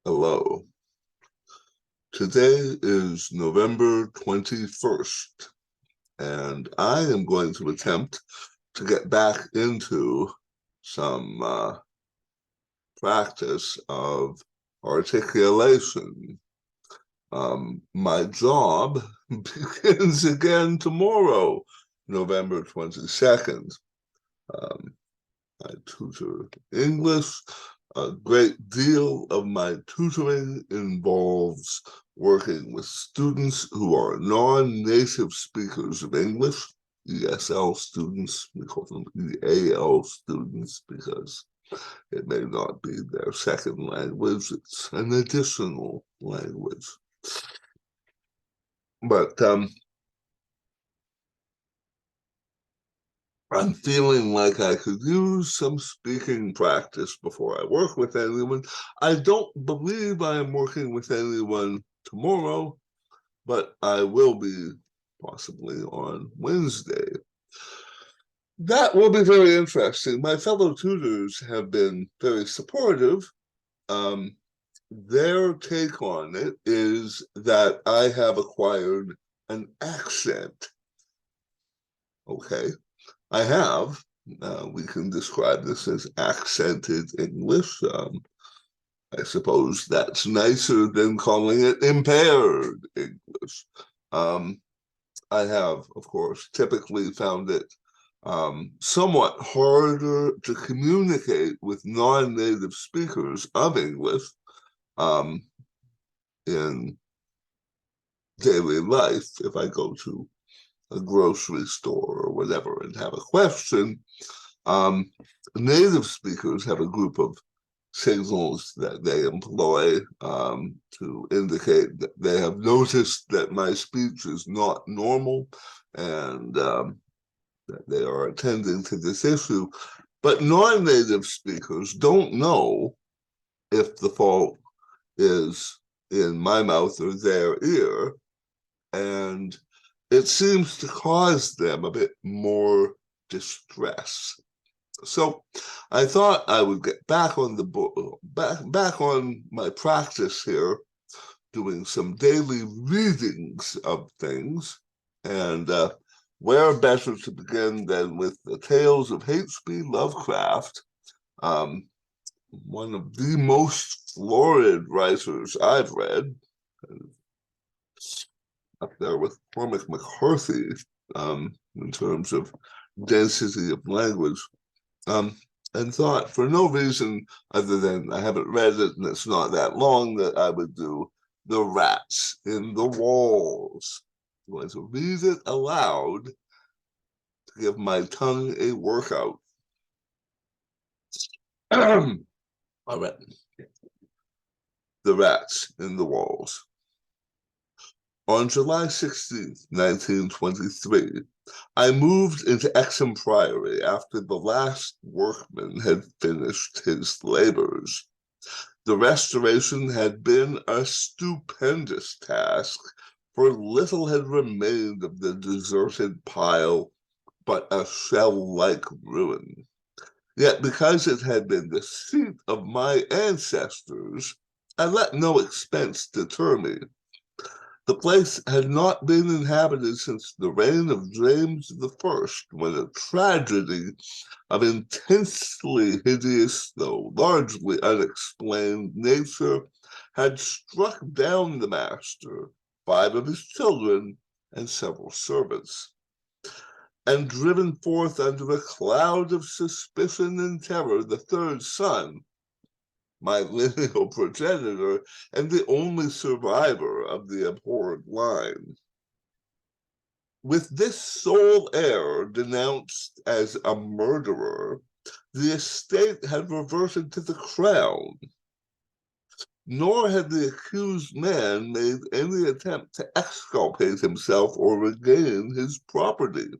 Hello. Today is November 21st, and I am going to attempt to get back into some practice of articulation. My job begins again tomorrow, November 22nd. I tutor English. A great deal of my tutoring involves working with students who are non-native speakers of English, ESL students. We call them EAL students because it may not be their second language. It's an additional language. But I'm feeling like I could use some speaking practice before I work with anyone. I don't believe I am working with anyone tomorrow, but I will be possibly on Wednesday. That will be very interesting. My fellow tutors have been very supportive. Their take on it is that I have acquired an accent. Okay. I have. We can describe this as accented English. I suppose that's nicer than calling it impaired English. I have, of course, typically found it somewhat harder to communicate with non-native speakers of English in daily life if I go to a grocery store or whatever and have a question. Native speakers have a group of signals that they employ to indicate that they have noticed that my speech is not normal and that they are attending to this issue. But non-native speakers don't know if the fault is in my mouth or their ear, and it seems to cause them a bit more distress. So I thought I would get back on the back on my practice here, doing some daily readings of things, and where better to begin than with the tales of HP Lovecraft, one of the most florid writers I've read, up there with Cormac McCarthy in terms of density of language, and thought for no reason other than I haven't read it and it's not that long that I would do The Rats in the Walls. I'm going to read it aloud to give my tongue a workout. All right. The Rats in the Walls. On July 16th, 1923, I moved into Exham Priory after the last workman had finished his labors. The restoration had been a stupendous task, for little had remained of the deserted pile but a shell-like ruin. Yet because it had been the seat of my ancestors, I let no expense deter me. The place had not been inhabited since the reign of James I, when a tragedy of intensely hideous, though largely unexplained nature had struck down the master, 5 of his children, and several servants, and driven forth under a cloud of suspicion and terror the third son, my lineal progenitor and the only survivor of the abhorred line. With this sole heir denounced as a murderer, the estate had reverted to the crown, nor had the accused man made any attempt to exculpate himself or regain his property.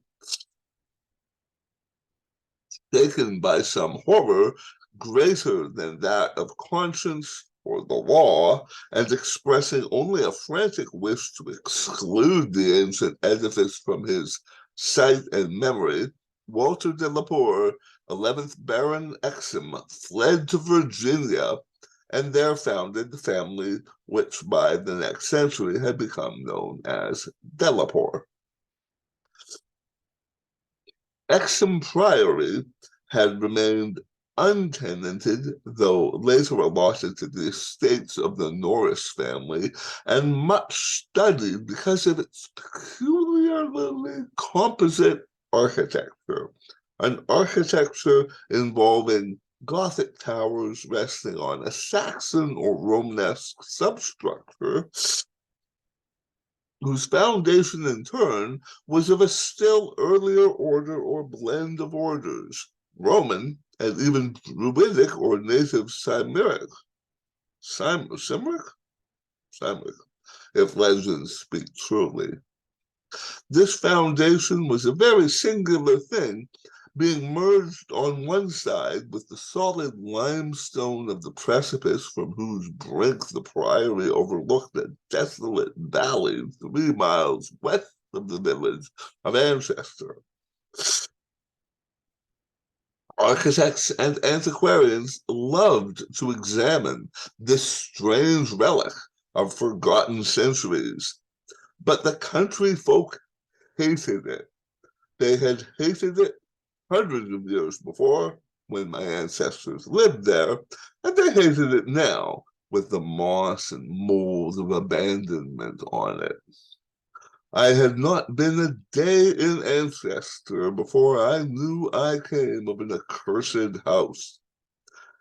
Taken by some horror greater than that of conscience or the law, and expressing only a frantic wish to exclude the ancient edifice from his sight and memory, Walter de la Poer, 11th Baron Exham, fled to Virginia and there founded the family which by the next century had become known as Delapore. Exham Priory had remained untenanted, though later allotted to the estates of the Norris family, and much studied because of its peculiarly composite architecture, an architecture involving Gothic towers resting on a Saxon or Romanesque substructure, whose foundation in turn was of a still earlier order or blend of orders, Roman and even Druidic or native Cymric. Cymric? Cymric, if legends speak truly. This foundation was a very singular thing, being merged on one side with the solid limestone of the precipice from whose brink the priory overlooked a desolate valley 3 miles west of the village of Anchester. Architects and antiquarians loved to examine this strange relic of forgotten centuries, but the country folk hated it. They had hated it hundreds of years before when my ancestors lived there, and they hated it now with the moss and mold of abandonment on it. I had not been a day in Anchester before I knew I came of an accursed house,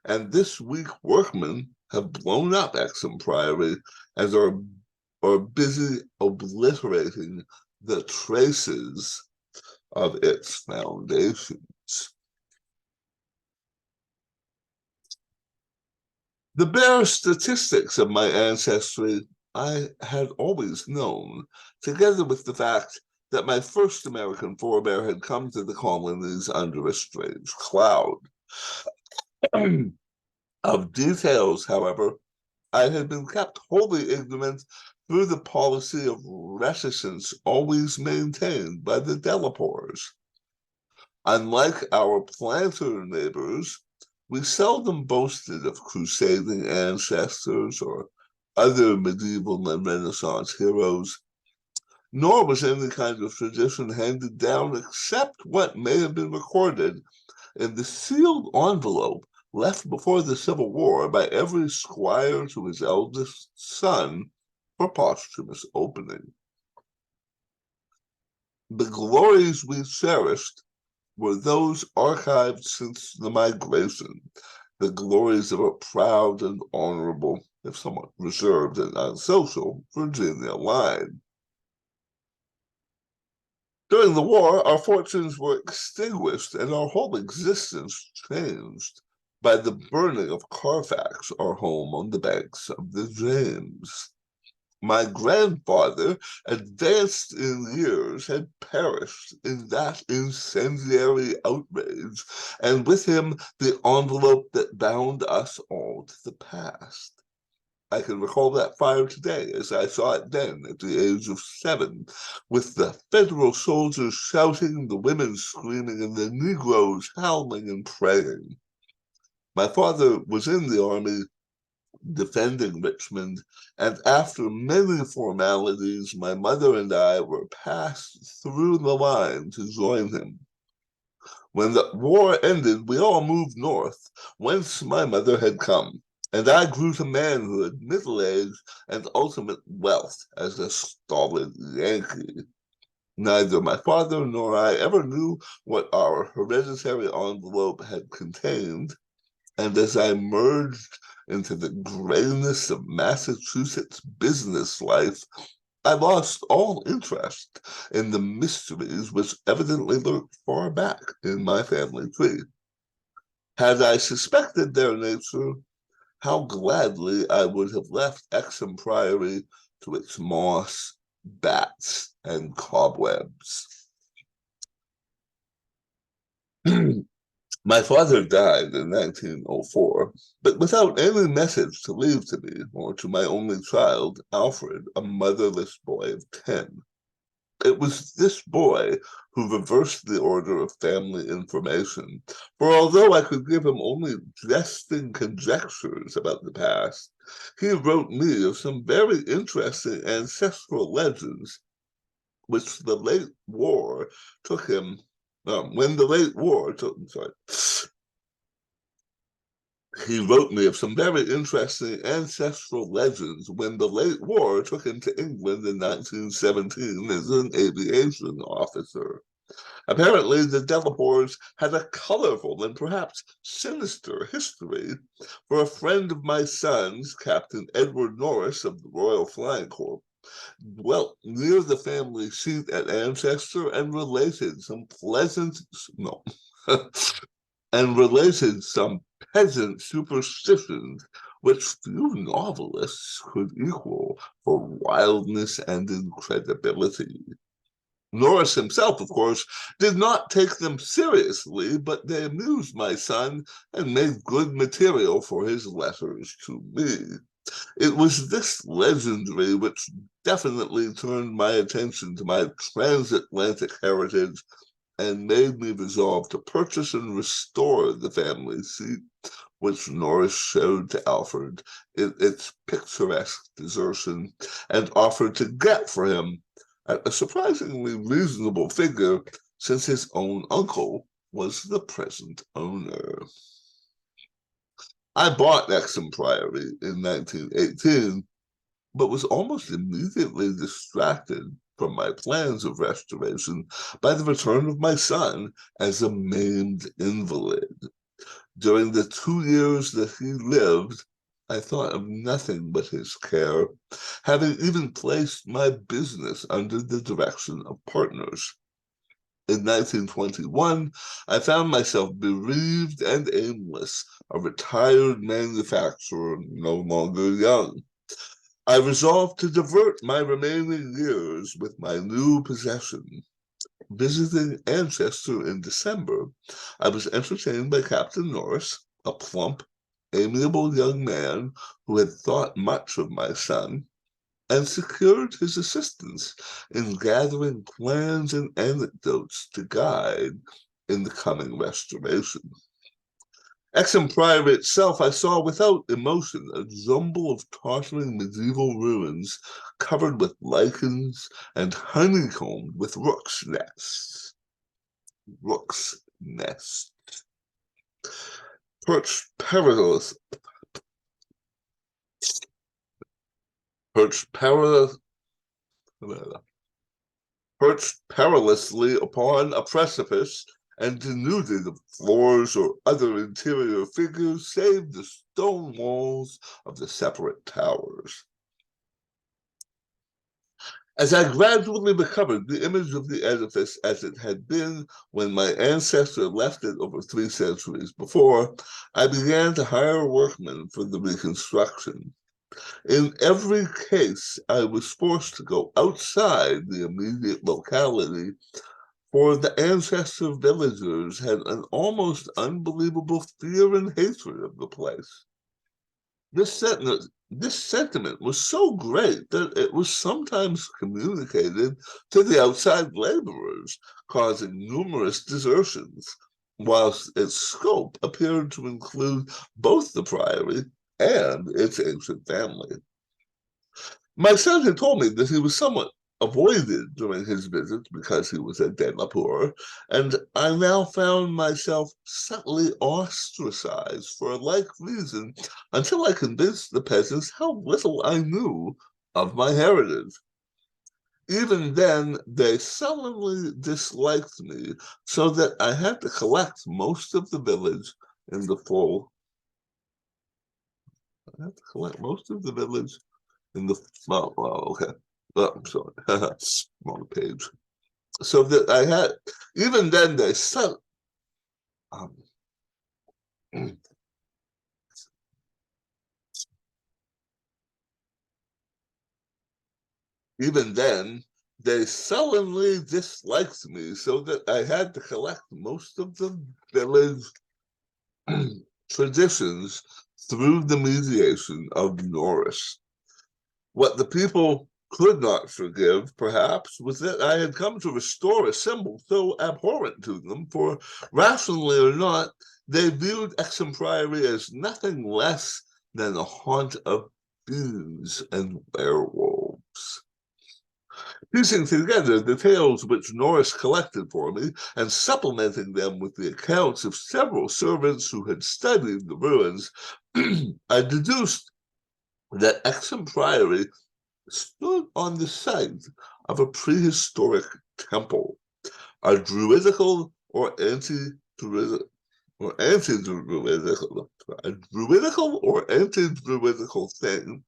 and this week workmen have blown up Exham Priory and are busy obliterating the traces of its foundations. The bare statistics of my ancestry I had always known, together with the fact that my first American forebear had come to the colonies under a strange cloud. Of details, however, I had been kept wholly ignorant through the policy of reticence always maintained by the Delapores. Unlike our planter neighbors, we seldom boasted of crusading ancestors or other medieval and Renaissance heroes, nor was any kind of tradition handed down except what may have been recorded in the sealed envelope left before the Civil War by every squire to his eldest son for posthumous opening. The glories we cherished were those archived since the migration, the glories of a proud and honorable, if somewhat reserved and unsocial, Virginia line. During the war, our fortunes were extinguished and our whole existence changed by the burning of Carfax, our home on the banks of the James. My grandfather, advanced in years, had perished in that incendiary outrage, and with him the envelope that bound us all to the past. I can recall that fire today as I saw it then at the age of 7, with the Federal soldiers shouting, the women screaming, and the Negroes howling and praying. My father was in the army defending Richmond, and after many formalities, my mother and I were passed through the line to join him. When the war ended, we all moved north, whence my mother had come, and I grew to manhood, middle age, and ultimate wealth as a stolid Yankee. Neither my father nor I ever knew what our hereditary envelope had contained, and as I merged into the grayness of Massachusetts business life, I lost all interest in the mysteries which evidently lurked far back in my family tree. Had I suspected their nature, how gladly I would have left Exham Priory to its moss, bats, and cobwebs. My father died in 1904, but without any message to leave to me or to my only child, Alfred, a motherless boy of 10. It was this boy who reversed the order of family information. For although I could give him only jesting conjectures about the past, he wrote me of some very interesting ancestral legends, which the late war took him. When the late war took, sorry, he wrote me of some very interesting ancestral legends when the late war took him to England in 1917 as an aviation officer. Apparently, the Delapores had a colorful and perhaps sinister history, for a friend of my son's, Captain Edward Norris of the Royal Flying Corps, dwelt near the family seat at Ancestor and related some peasant superstitions which few novelists could equal for wildness and incredibility. Norris himself, of course, did not take them seriously, but they amused my son and made good material for his letters to me. It was this legendary which definitely turned my attention to my transatlantic heritage and made me resolve to purchase and restore the family seat, which Norris showed to Alfred in its picturesque desertion, and offered to get for him at a surprisingly reasonable figure, since his own uncle was the present owner. I bought Exham Priory in 1918, but was almost immediately distracted from my plans of restoration by the return of my son as a maimed invalid. During the 2 years that he lived, I thought of nothing but his care, having even placed my business under the direction of partners. In 1921, I found myself bereaved and aimless, a retired manufacturer no longer young. I resolved to divert my remaining years with my new possession. Visiting Ancestor in December, I was entertained by Captain Norris, a plump, amiable young man who had thought much of my son, and secured his assistance in gathering plans and anecdotes to guide in the coming restoration. Exham Priory itself I saw without emotion, a jumble of tottering medieval ruins covered with lichens and honeycombed with rooks' nests. Rooks' nests. Perched perilously upon a precipice and denuded of floors or other interior figures save the stone walls of the separate towers. As I gradually recovered the image of the edifice as it had been when my ancestor left it over 3 centuries before, I began to hire workmen for the reconstruction. In every case, I was forced to go outside the immediate locality, for the ancestor villagers had an almost unbelievable fear and hatred of the place. This sentiment was so great that it was sometimes communicated to the outside laborers, causing numerous desertions, whilst its scope appeared to include both the priory and its ancient family. My son had told me that he was somewhat avoided during his visits because he was a Delapour, and I now found myself subtly ostracized for a like reason until I convinced the peasants how little I knew of my heritage. Even then, they sullenly disliked me, so that I had to collect most of the village in the full. I had to collect most of the village in the okay. Oh, I'm sorry, wrong page. So that I had, even then they sent, even then they sullenly disliked me, so that I had to collect most of the village traditions through the mediation of Norris. What the people could not forgive, perhaps, was that I had come to restore a symbol so abhorrent to them, for rationally or not, they viewed Exham Priory as nothing less than a haunt of fiends and werewolves. Piecing together the tales which Norris collected for me and supplementing them with the accounts of several servants who had studied the ruins, I deduced that Exham Priory stood on the site of a prehistoric temple, a druidical or anti-druidical thing,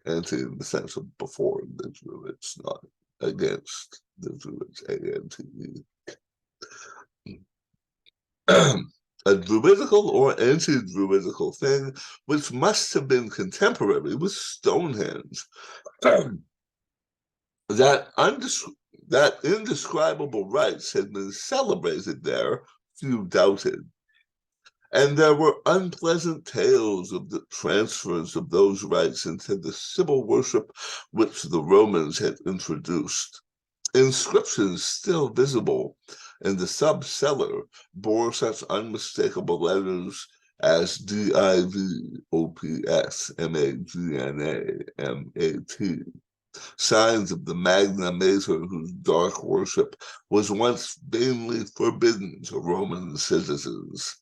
anti in the sense of before the druids, not against the druids, A-N-T-E. A druidical or anti-druidical thing which must have been contemporary with Stonehenge. That indescribable rites had been celebrated there, few doubted. And there were unpleasant tales of the transference of those rites into the Sibyl worship which the Romans had introduced. Inscriptions still visible in the sub-cellar bore such unmistakable letters as D-I-V-O-P-S-M-A-G-N-A-M-A-T, signs of the Magna Mater whose dark worship was once vainly forbidden to Roman citizens.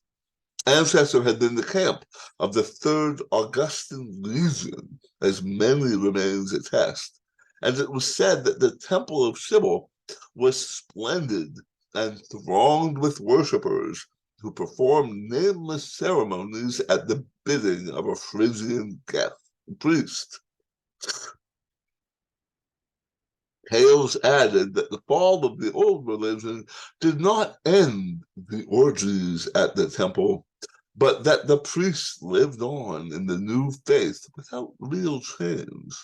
Ancestor had been the camp of the Third Augustan Legion, as many remains attest, and it was said that the Temple of Sibyl was splendid and thronged with worshippers who performed nameless ceremonies at the bidding of a Phrygian priest. Tales added that the fall of the old religion did not end the orgies at the temple, but that the priests lived on in the new faith without real change.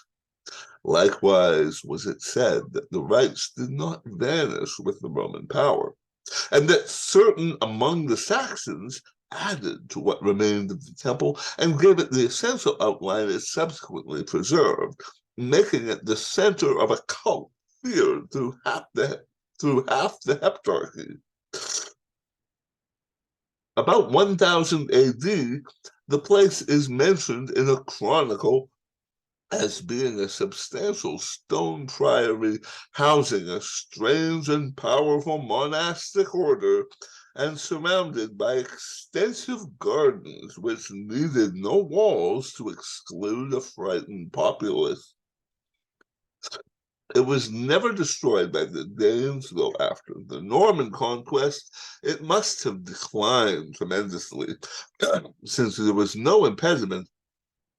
Likewise was it said that the rites did not vanish with the Roman power, and that certain among the Saxons added to what remained of the temple and gave it the essential outline it subsequently preserved, making it the center of a cult feared through half the Heptarchy. About 1000 AD, the place is mentioned in a chronicle as being a substantial stone priory housing a strange and powerful monastic order and surrounded by extensive gardens which needed no walls to exclude a frightened populace. It was never destroyed by the Danes, though after the Norman conquest, it must have declined tremendously, since there was no impediment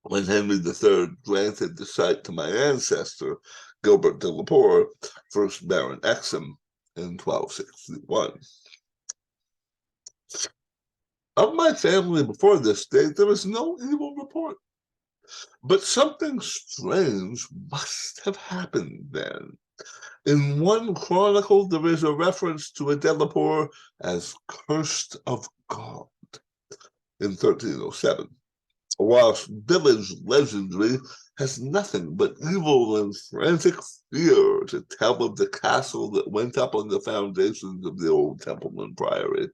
when Henry III granted the site to my ancestor, Gilbert de Lepore, first Baron Exham, in 1261. Of my family before this date, there is no evil report. But something strange must have happened then. In one chronicle, there is a reference to a de Lepore as cursed of God in 1307, whilst village legendary has nothing but evil and frantic fear to tell of the castle that went up on the foundations of the old Templeman Priory.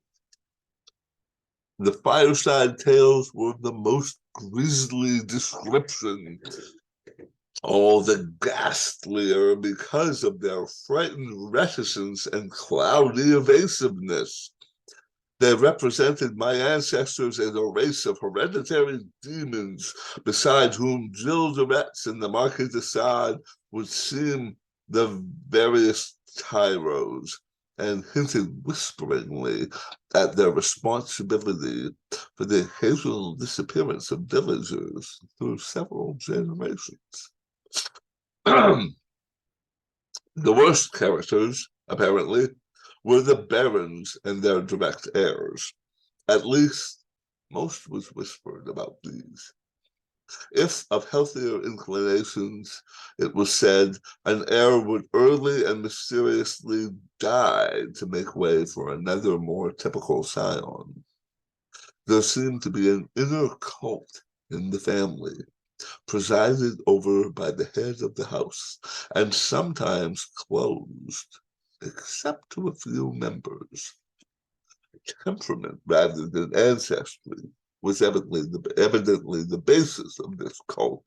The fireside tales were of the most grisly description, all the ghastlier because of their frightened reticence and cloudy evasiveness. They represented my ancestors as a race of hereditary demons, beside whom Gilderettes and the Marquis de Sade would seem the veriest tyros, and hinted whisperingly at their responsibility for the occasional disappearance of villagers through several generations. The worst characters, apparently, were the barons and their direct heirs. At least, most was whispered about these. If of healthier inclinations, it was said, an heir would early and mysteriously die to make way for another more typical scion. There seemed to be an inner cult in the family, presided over by the head of the house, and sometimes closed, except to a few members. Temperament rather than ancestry was evidently the basis of this cult,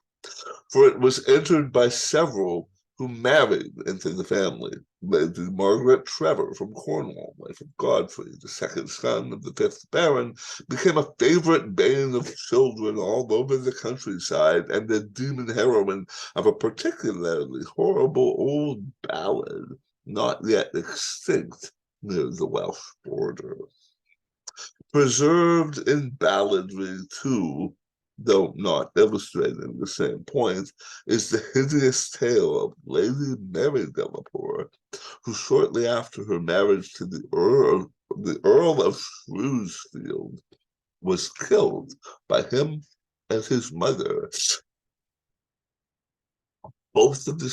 for it was entered by several who married into the family. Lady Margaret Trevor from Cornwall, wife of Godfrey, the second son of the fifth Baron, became a favorite bane of children all over the countryside and the demon heroine of a particularly horrible old ballad not yet extinct near the Welsh border. Preserved in balladry too, though not illustrating the same point, is the hideous tale of Lady Mary Delacour, who shortly after her marriage to the Earl of Shrewsfield, was killed by him and his mother. Both of the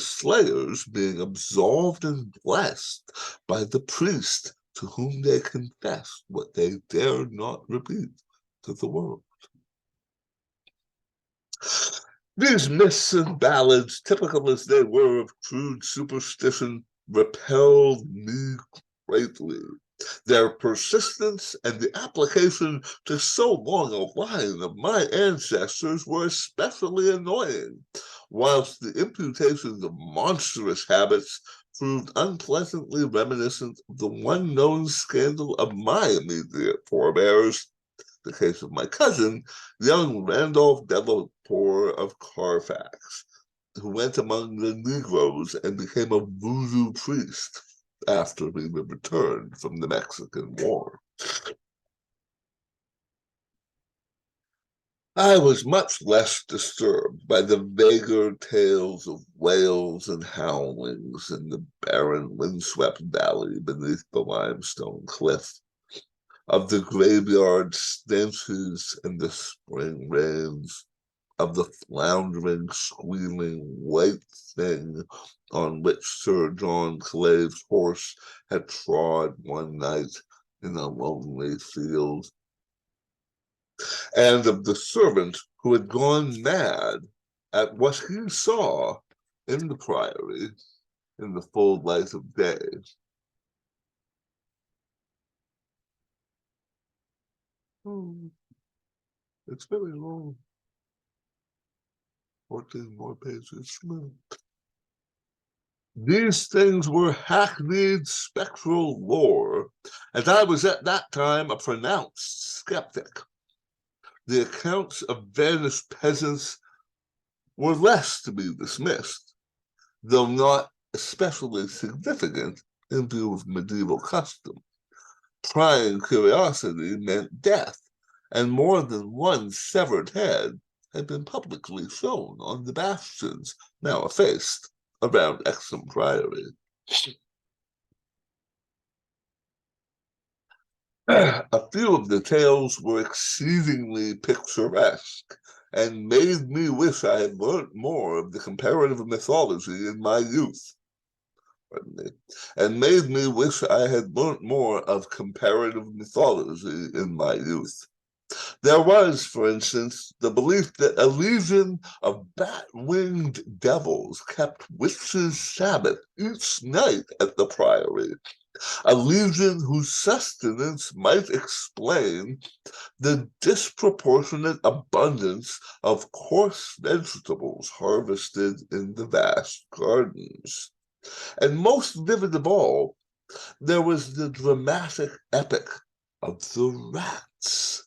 slayers being absolved and blessed by the priest to whom they confessed what they dared not repeat to the world. These myths and ballads, typical as they were of crude superstition, repelled me greatly. Their persistence and the application to so long a line of my ancestors were especially annoying, whilst the imputations of monstrous habits proved unpleasantly reminiscent of the one known scandal of my immediate forebears, the case of my cousin, young Randolph Delacour of Carfax, who went among the Negroes and became a voodoo priest after we returned from the Mexican War. I was much less disturbed by the vaguer tales of wails and howlings in the barren, windswept valley beneath the limestone cliff, of the graveyard stenches in the spring rains, of the floundering, squealing white thing on which Sir John Clave's horse had trod one night in a lonely field, and of the servant who had gone mad at what he saw in the priory in the full light of day. Oh, it's very long. 14 more pages. These things were hackneyed spectral lore, and I was at that time a pronounced skeptic. The accounts of vanished peasants were less to be dismissed, though not especially significant in view of medieval custom. Prying curiosity meant death, and more than one severed head had been publicly shown on the bastions, now effaced, around Exham Priory. A few of the tales were exceedingly picturesque and made me wish I had learnt more of the comparative mythology in my youth. And made me wish I had learnt more of comparative mythology in my youth. There was, for instance, the belief that a legion of bat-winged devils kept witches' Sabbath each night at the priory, a legion whose sustenance might explain the disproportionate abundance of coarse vegetables harvested in the vast gardens. And most vivid of all, there was the dramatic epic of the rats,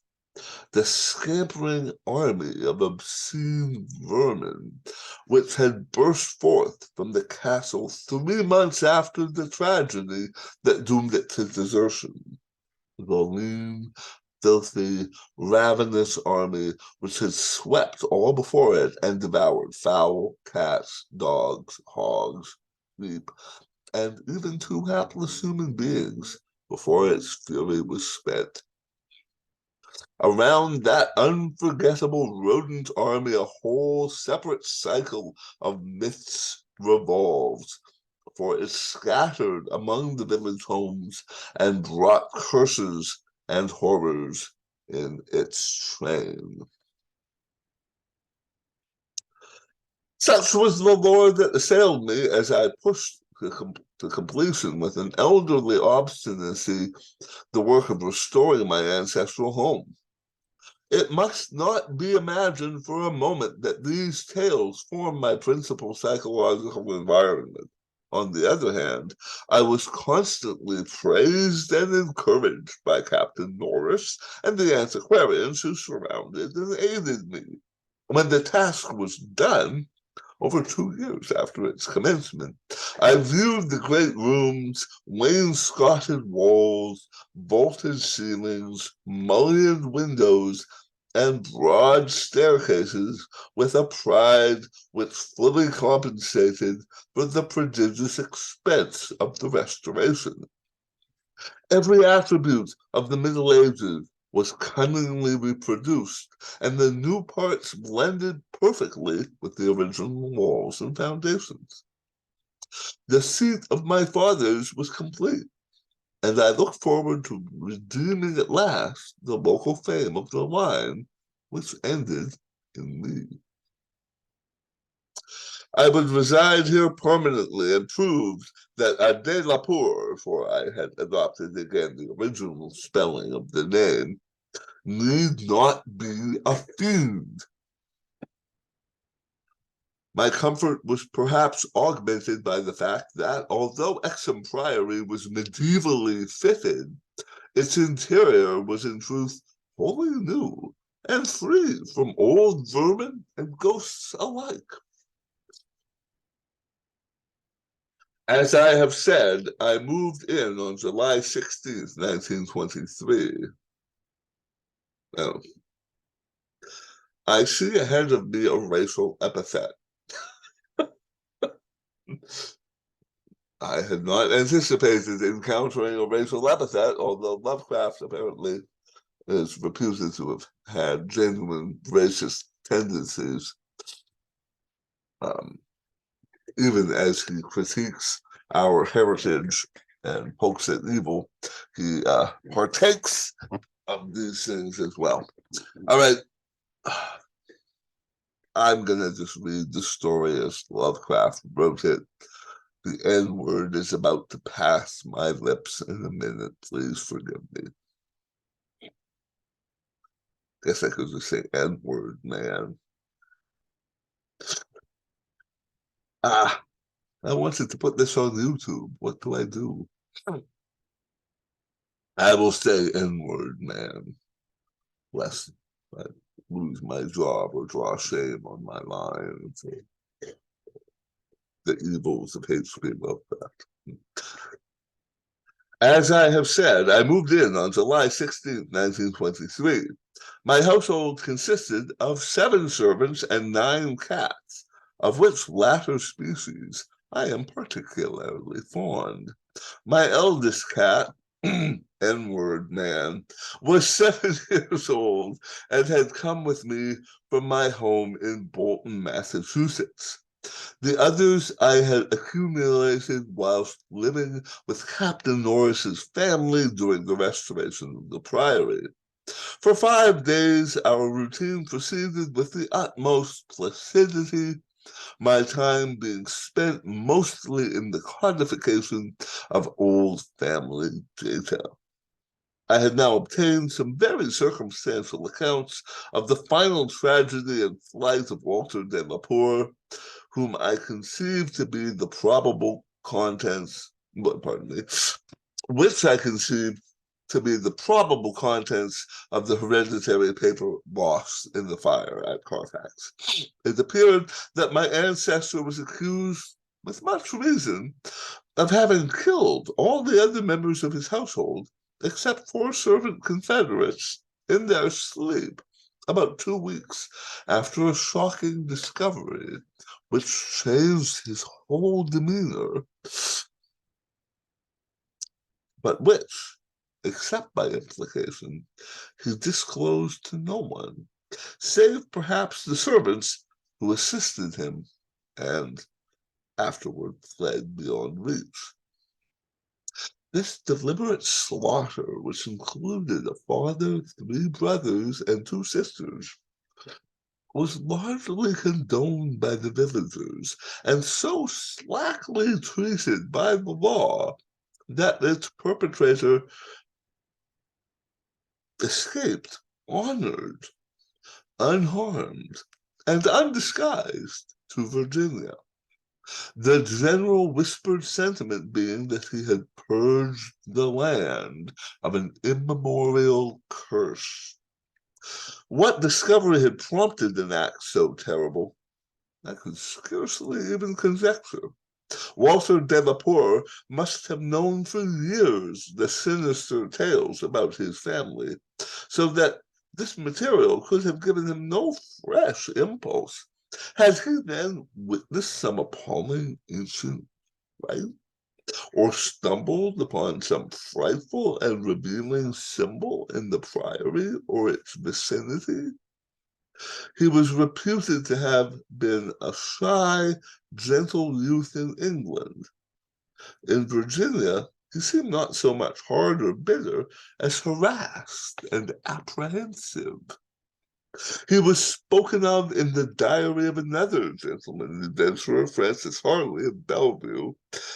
the scampering army of obscene vermin, which had burst forth from the castle 3 months after the tragedy that doomed it to desertion. The lean, filthy, ravenous army which had swept all before it and devoured fowl, cats, dogs, hogs, sheep, and even 2 hapless human beings before its fury was spent. Around that unforgettable rodent army, a whole separate cycle of myths revolved, for it scattered among the village homes and brought curses and horrors in its train. Such was the lore that assailed me as I pushed to completion with an elderly obstinacy the work of restoring my ancestral home. It must not be imagined for a moment that these tales form my principal psychological environment. On the other hand, I was constantly praised and encouraged by Captain Norris and the antiquarians who surrounded and aided me. When the task was done, over 2 years after its commencement, I viewed the great rooms, wainscoted walls, vaulted ceilings, mullioned windows, and broad staircases with a pride which fully compensated for the prodigious expense of the restoration. Every attribute of the Middle Ages was cunningly reproduced, and the new parts blended perfectly with the original walls and foundations. The seat of my fathers was complete, and I looked forward to redeeming at last the local fame of the line, which ended in me. I would reside here permanently and proved that de la Poor, for I had adopted again the original spelling of the name, need not be a feud. My comfort was perhaps augmented by the fact that, although Exham Priory was medievally fitted, its interior was in truth wholly new and free from old vermin and ghosts alike. As I have said, I moved in on July 16th, 1923. Now, I see ahead of me a racial epithet. I had not anticipated encountering a racial epithet, although Lovecraft apparently is reputed to have had genuine racist tendencies, even as he critiques our heritage and pokes at evil. He partakes of these things as well. All right. I'm going to just read the story as Lovecraft wrote it. The N-word is about to pass my lips in a minute. Please forgive me. Guess I could just say N-word, man. I wanted to put this on YouTube. What do I do? I will say N-word, man. Lest I lose my job or draw shame on my line for the evils of HP Lovecraft. As I have said, I moved in on July 16, 1923. My household consisted of 7 servants and 9 cats, of which latter species I am particularly fond. My eldest cat, N-word man, was 7 years old and had come with me from my home in Bolton, Massachusetts. The others I had accumulated whilst living with Captain Norris's family during the restoration of the priory. For 5 days, our routine proceeded with the utmost placidity, my time being spent mostly in the codification of old family data. I had now obtained some very circumstantial accounts of the final tragedy and flight of Walter de la Poor, whom I conceived to be the probable contents, which I conceived to be the probable contents of the hereditary paper loss in the fire at Carfax. It appeared that my ancestor was accused, with much reason, of having killed all the other members of his household, except 4 servant confederates, in their sleep, about 2 weeks after a shocking discovery which changed his whole demeanor, but which, except by implication, he disclosed to no one, save perhaps the servants who assisted him and afterward fled beyond reach. This deliberate slaughter, which included a father, 3 brothers, and 2 sisters, was largely condoned by the villagers and so slackly treated by the law that its perpetrator escaped honored, unharmed, and undisguised to Virginia. The general whispered sentiment being that he had purged the land of an immemorial curse. What discovery had prompted an act so terrible, I could scarcely even conjecture. Walter de la Poer must have known for years the sinister tales about his family, so that this material could have given him no fresh impulse. Had he then witnessed some appalling ancient rite, or stumbled upon some frightful and revealing symbol in the priory or its vicinity? He was reputed to have been a shy, gentle youth in England. In Virginia, he seemed not so much hard or bitter as harassed and apprehensive. He was spoken of in the diary of another gentleman, adventurer Francis Harley of Bellevue,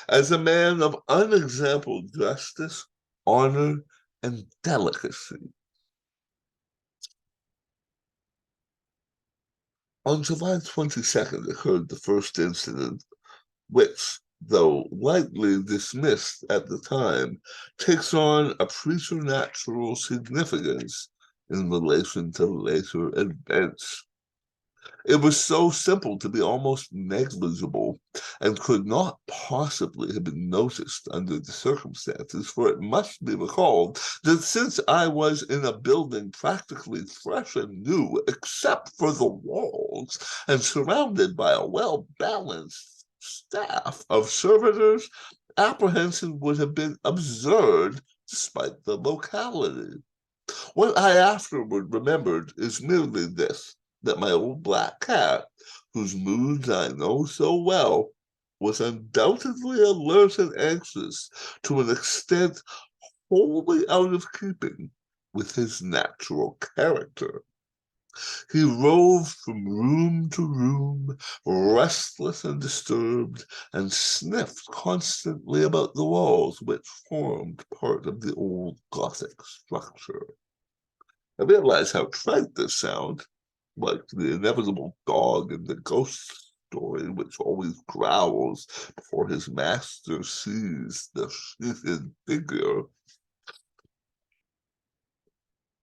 as a man of unexampled justice, honor, and delicacy. On July 22nd occurred the first incident, which, though lightly dismissed at the time, takes on a preternatural significance in relation to later events. It was so simple to be almost negligible and could not possibly have been noticed under the circumstances, for it must be recalled that since I was in a building practically fresh and new, except for the walls, and surrounded by a well-balanced staff of servitors, apprehension would have been absurd despite the locality. What I afterward remembered is merely this, that my old black cat, whose moods I know so well, was undoubtedly alert and anxious to an extent wholly out of keeping with his natural character. He roved from room to room, restless and disturbed, and sniffed constantly about the walls which formed part of the old Gothic structure. I realize how trite this sounds, like the inevitable dog in the ghost story, which always growls before his master sees the sheeted figure.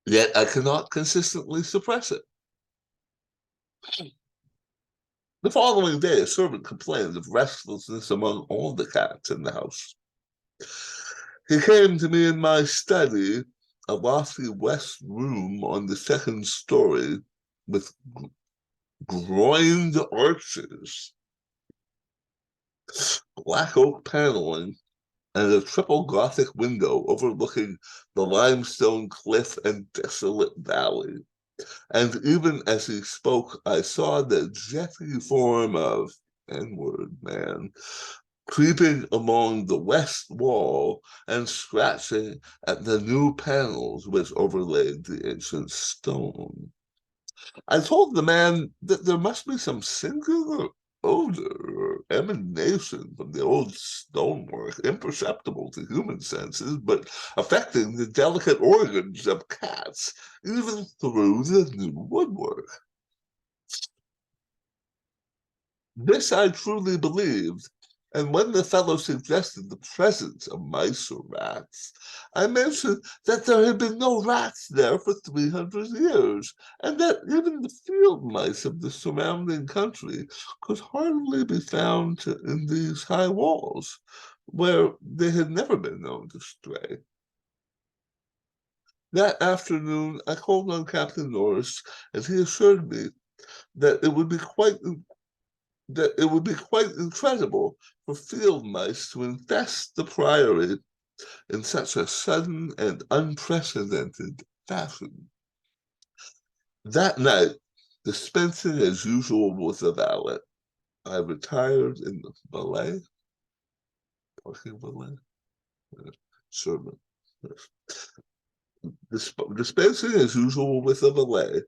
Yet I cannot consistently suppress it. The following day, a servant complained of restlessness among all the cats in the house. He came to me in my study, a lofty west room on the second story, with groined arches, black oak paneling, and a triple Gothic window overlooking the limestone cliff and desolate valley. And even as he spoke, I saw the jetty form of N-word man creeping along the west wall and scratching at the new panels which overlaid the ancient stone. I told the man that there must be some singular odor or emanation from the old stonework, imperceptible to human senses, but affecting the delicate organs of cats, even through the new woodwork. This I truly believed, and when the fellow suggested the presence of mice or rats, I mentioned that there had been no rats there for 300 years, and that even the field mice of the surrounding country could hardly be found in these high walls, where they had never been known to stray. That afternoon, I called on Captain Norris, and he assured me that it would be quite incredible for field mice to infest the priory in such a sudden and unprecedented fashion. That night, dispensing as usual with the valet, I retired in the valet, parking valet, servant. Dispensing as usual with the valet,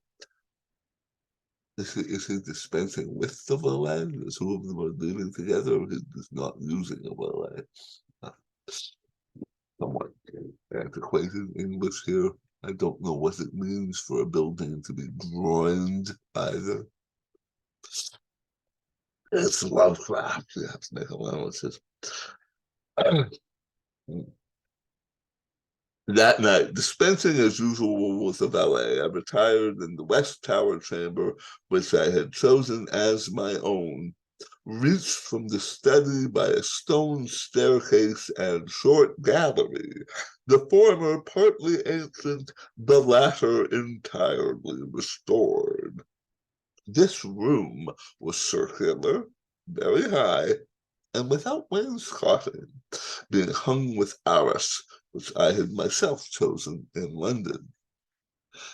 Is he dispensing with the valet? The two of them are living together, or he's just not using a valet? Uh, Somewhat antiquated English here. I don't know what it means for a building to be groined either. It's Lovecraft. You have to make allowances. That night, dispensing as usual with the valet, I retired in the West Tower chamber, which I had chosen as my own, reached from the study by a stone staircase and short gallery, the former partly ancient, the latter entirely restored. This room was circular, very high, and without wainscoting, being hung with arras, which I had myself chosen in London.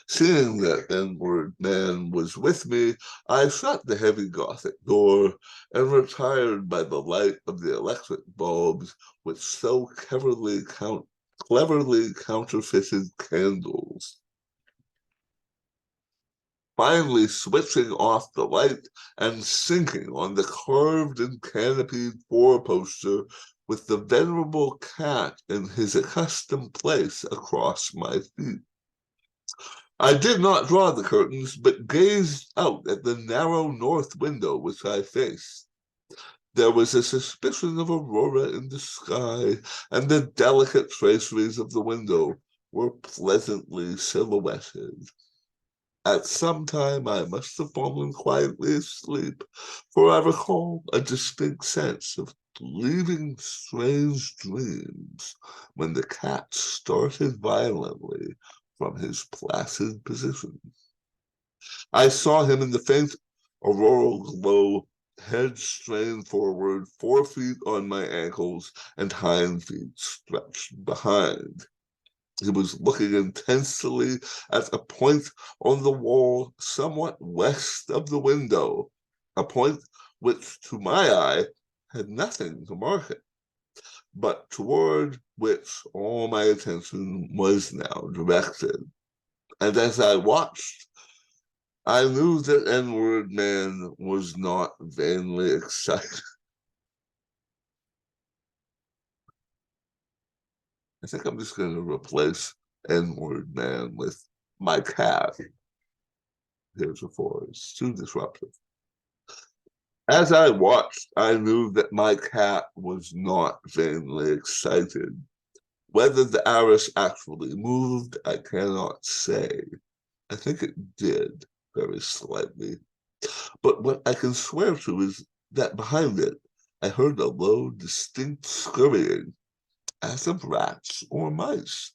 Seeing that inward man was with me, I shut the heavy Gothic door and retired by the light of the electric bulbs which so cleverly counterfeited candles. Finally switching off the light and sinking on the carved and canopied four-poster with the venerable cat in his accustomed place across my feet. I did not draw the curtains, but gazed out at the narrow north window which I faced. There was a suspicion of aurora in the sky, and the delicate traceries of the window were pleasantly silhouetted. At some time I must have fallen quietly asleep, for I recall a distinct sense of leaving strange dreams when the cat started violently from his placid position. I saw him in the faint auroral glow, head strained forward, 4 feet on my ankles, and hind feet stretched behind. He was looking intensely at a point on the wall somewhat west of the window, a point which, to my eye, had nothing to mark it, but toward which all my attention was now directed. And as I watched, I knew that N-word man was not vainly excited. I think I'm just going to replace N-word man with my cat. Heretofore, it's too disruptive. As I watched, I knew that my cat was not vainly excited. Whether the arras actually moved, I cannot say. I think it did, very slightly. But what I can swear to is that behind it, I heard a low, distinct scurrying, as of rats or mice.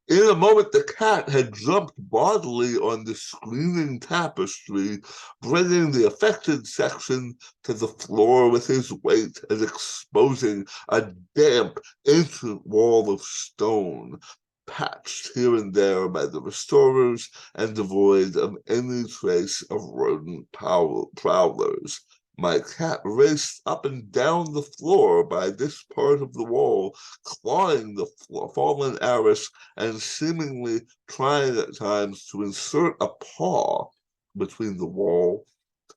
In a moment, the cat had jumped bodily on the screening tapestry, bringing the affected section to the floor with his weight and exposing a damp, ancient wall of stone, patched here and there by the restorers and devoid of any trace of rodent prowlers. My cat raced up and down the floor by this part of the wall, clawing the fallen arras and seemingly trying at times to insert a paw between the wall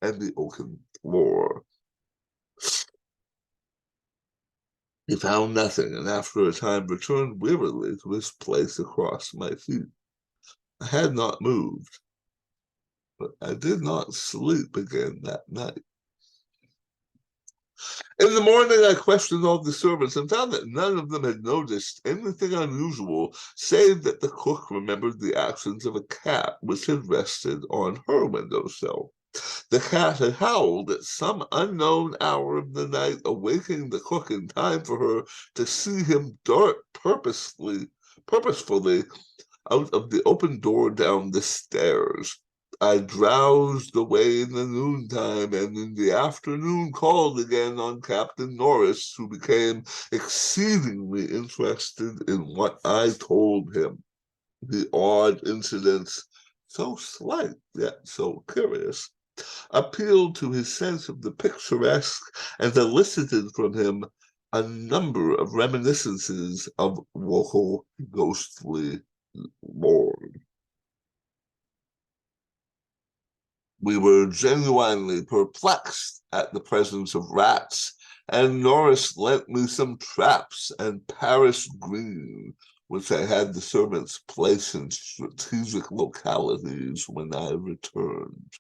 and the oaken floor. He found nothing, and after a time returned wearily to his place across my feet. I had not moved, but I did not sleep again that night. In the morning, I questioned all the servants and found that none of them had noticed anything unusual, save that the cook remembered the actions of a cat which had rested on her windowsill. The cat had howled at some unknown hour of the night, awaking the cook in time for her to see him dart purposefully out of the open door down the stairs. I drowsed away in the noontime, and in the afternoon called again on Captain Norris, who became exceedingly interested in what I told him. The odd incidents, so slight yet so curious, appealed to his sense of the picturesque and elicited from him a number of reminiscences of local ghostly lore. We were genuinely perplexed at the presence of rats, and Norris lent me some traps and Paris green, which I had the servants place in strategic localities when I returned.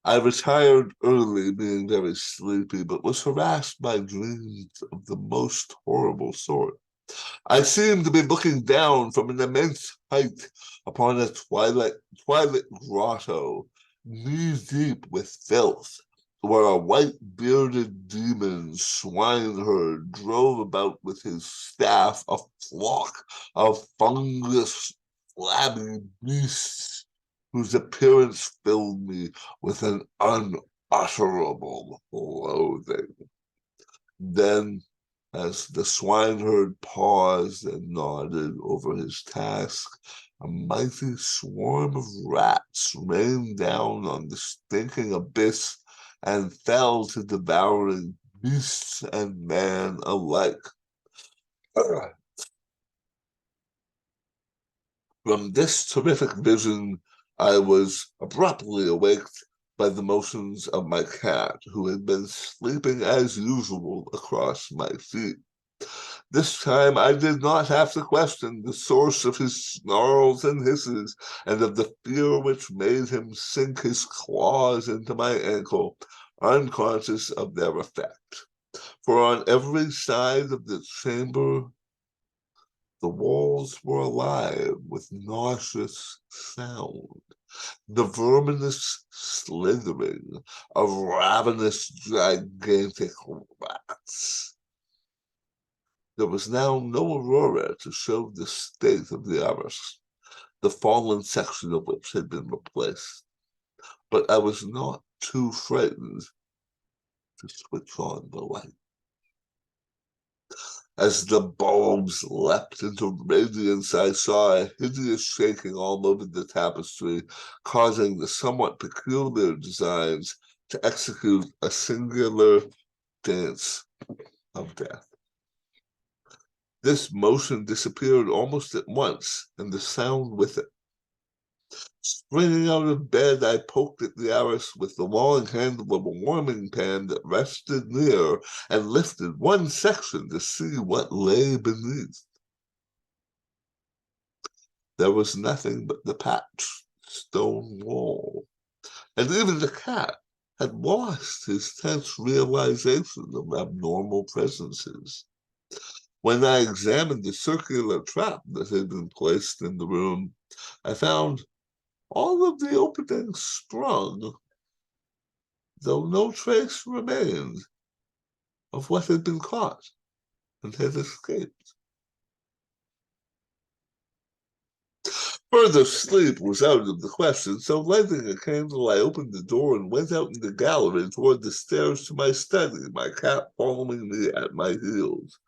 I retired early, being very sleepy, but was harassed by dreams of the most horrible sort. I seemed to be looking down from an immense height upon a twilight grotto, knee-deep with filth, where a white-bearded demon swineherd drove about with his staff a flock of fungus flabby beasts whose appearance filled me with an unutterable loathing. Then, as the swineherd paused and nodded over his task, a mighty swarm of rats rained down on the stinking abyss and fell to devouring beasts and man alike. From this terrific vision, I was abruptly awaked by the motions of my cat, who had been sleeping as usual across my feet. This time I did not have to question the source of his snarls and hisses, and of the fear which made him sink his claws into my ankle, unconscious of their effect. For on every side of the chamber, the walls were alive with nauseous sound, the verminous slithering of ravenous gigantic rats. There was now no aurora to show the state of the iris, the fallen section of which had been replaced, but I was not too frightened to switch on the light. As the bulbs leapt into radiance, I saw a hideous shaking all over the tapestry, causing the somewhat peculiar designs to execute a singular dance of death. This motion disappeared almost at once, and the sound with it. Springing out of bed, I poked at the iris with the long handle of a warming pan that rested near, and lifted one section to see what lay beneath. There was nothing but the patched stone wall, and even the cat had lost his tense realization of abnormal presences. When I examined the circular trap that had been placed in the room, I found all of the openings sprung, though no trace remained of what had been caught and had escaped. Further sleep was out of the question, so lighting a candle, I opened the door and went out in the gallery toward the stairs to my study, my cat following me at my heels.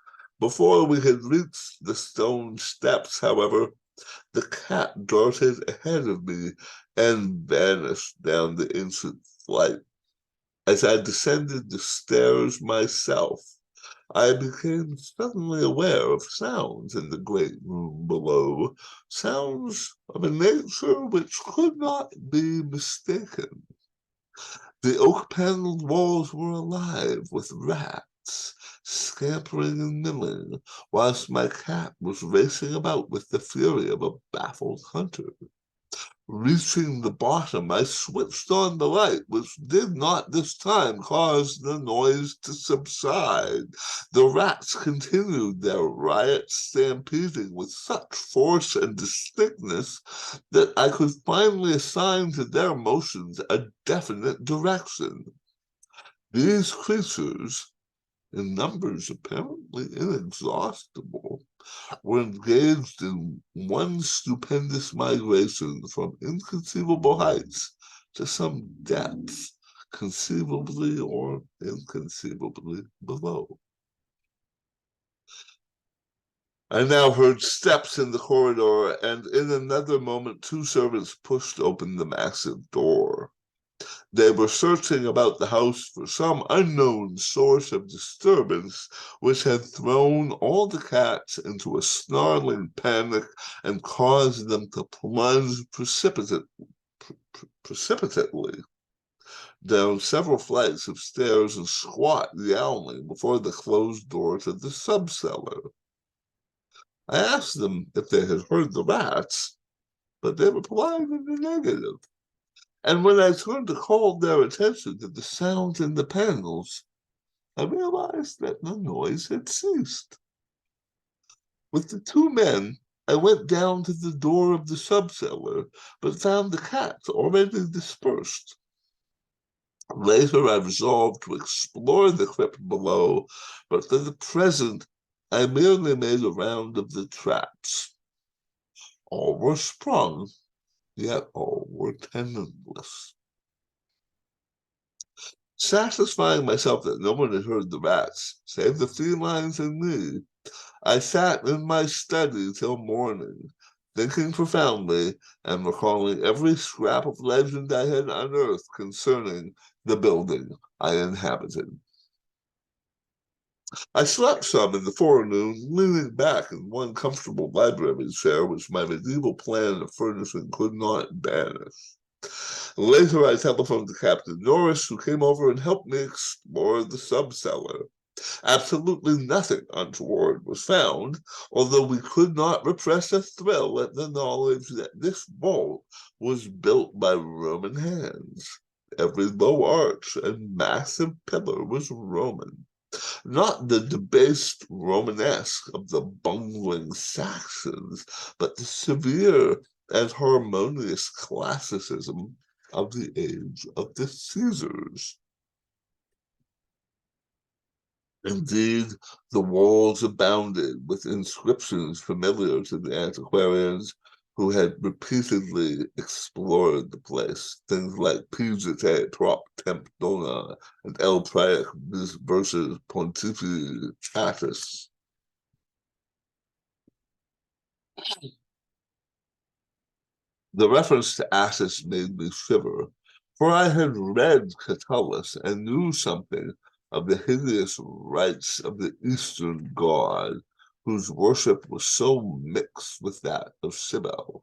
Before we had reached the stone steps, however, the cat darted ahead of me and vanished down the ancient flight. As I descended the stairs myself, I became suddenly aware of sounds in the great room below, sounds of a nature which could not be mistaken. The oak-paneled walls were alive with rats, scampering and milling, whilst my cat was racing about with the fury of a baffled hunter. Reaching the bottom, I switched on the light, which did not this time cause the noise to subside. The rats continued their riot stampeding with such force and distinctness that I could finally assign to their motions a definite direction. These creatures, in numbers apparently inexhaustible, were engaged in one stupendous migration from inconceivable heights to some depth, conceivably or inconceivably below. I now heard steps in the corridor, and in another moment, two servants pushed open the massive door. They were searching about the house for some unknown source of disturbance which had thrown all the cats into a snarling panic and caused them to plunge precipitately precipitately down several flights of stairs and squat yowling before the closed door to the subcellar. I asked them if they had heard the rats, but they replied in the negative. And when I turned to call their attention to the sounds in the panels, I realized that the noise had ceased. With the two men, I went down to the door of the subcellar, but found the cats already dispersed. Later, I resolved to explore the crypt below, but for the present, I merely made a round of the traps. All were sprung, yet all were tenantless. Satisfying myself that no one had heard the rats, save the felines and me, I sat in my study till morning, thinking profoundly and recalling every scrap of legend I had unearthed concerning the building I inhabited. I slept some in the forenoon, leaning back in one comfortable library chair which my medieval plan of furnishing could not banish. Later, I telephoned to Captain Norris, who came over and helped me explore the subcellar. Absolutely nothing untoward was found, although we could not repress a thrill at the knowledge that this vault was built by Roman hands. Every low arch and massive pillar was Roman, not the debased Romanesque of the bungling Saxons, but the severe and harmonious classicism of the age of the Caesars. Indeed, the walls abounded with inscriptions familiar to the antiquarians who had repeatedly explored the place. Things like Pugite Trop Temp Dona and El Praec versus Pontifitatis. The reference to Assus made me shiver, for I had read Catullus and knew something of the hideous rites of the Eastern god, whose worship was so mixed with that of Cybele.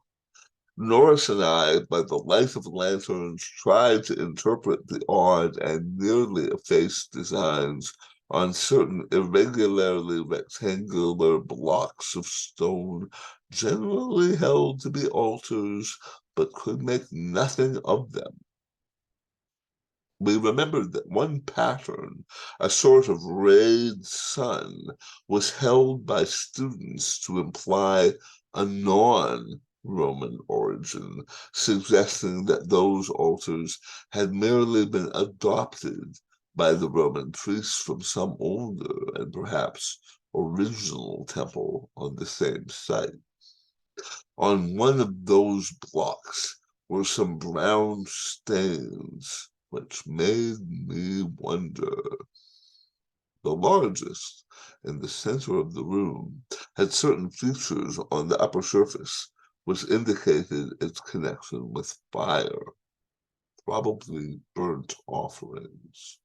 Norris and I, by the light of lanterns, tried to interpret the odd and nearly effaced designs on certain irregularly rectangular blocks of stone, generally held to be altars, but could make nothing of them. We remembered that one pattern, a sort of rayed sun, was held by students to imply a non-Roman origin, suggesting that those altars had merely been adopted by the Roman priests from some older and perhaps original temple on the same site. On one of those blocks were some brown stains, which made me wonder. The largest, in the center of the room, had certain features on the upper surface which indicated its connection with fire, probably burnt offerings.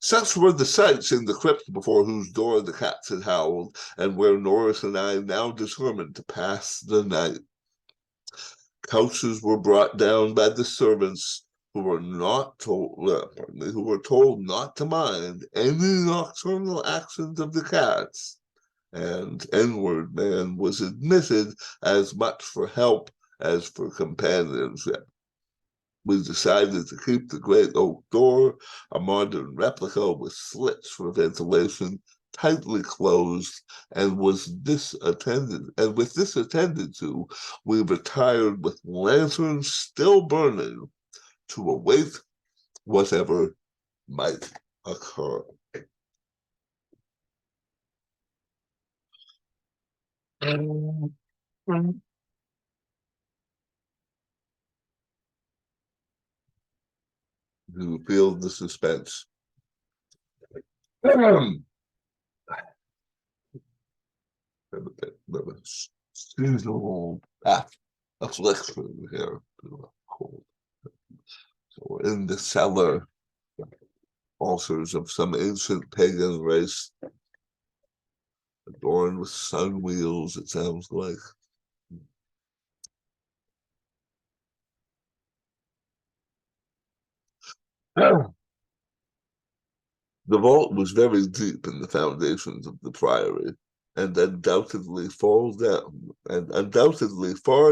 Such were the sights in the crypt before whose door the cats had howled, and where Norris and I now determined to pass the night. Couches were brought down by the servants, who were told not to mind any nocturnal actions of the cats, and N-word man was admitted as much for help as for companionship. We decided to keep the great oak door, a modern replica with slits for ventilation, tightly closed, and with this attended to, we retired with lanterns still burning to await whatever might occur. You feel the suspense. Seasonal affliction here. Cold. So we're in the cellar, altars of some ancient pagan race, adorned with sun wheels, it sounds like. The vault was very deep in the foundations of the priory, and undoubtedly far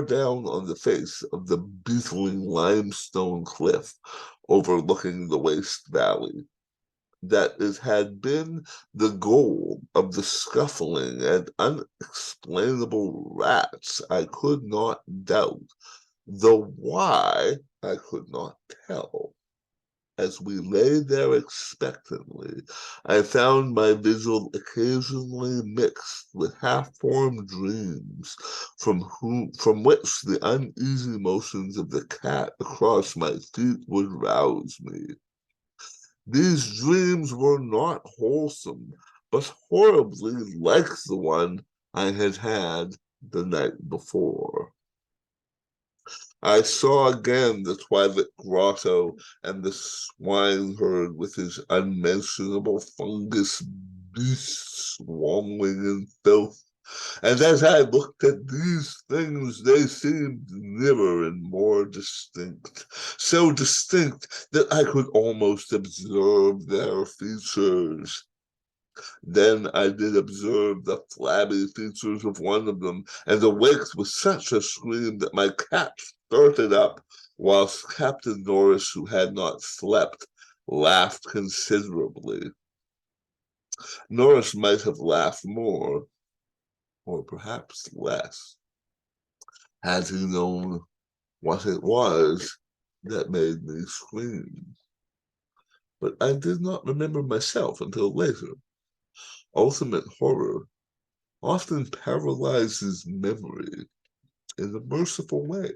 down on the face of the beetling limestone cliff overlooking the waste valley. That it had been the goal of the scuffling and unexplainable rats, I could not doubt, though why I could not tell. As we lay there expectantly, I found my vigil occasionally mixed with half-formed dreams from which the uneasy motions of the cat across my feet would rouse me. These dreams were not wholesome, but horribly like the one I had had the night before. I saw again the twilight grotto and the swineherd with his unmentionable fungus beasts wallowing in filth. And as I looked at these things, they seemed nearer and more distinct, so distinct that I could almost observe their features. Then I did observe the flabby features of one of them, and awaked with such a scream that my cat started up, whilst Captain Norris, who had not slept, laughed considerably. Norris might have laughed more, or perhaps less, had he known what it was that made me scream. But I did not remember myself until later. Ultimate horror often paralyzes memory in a merciful way.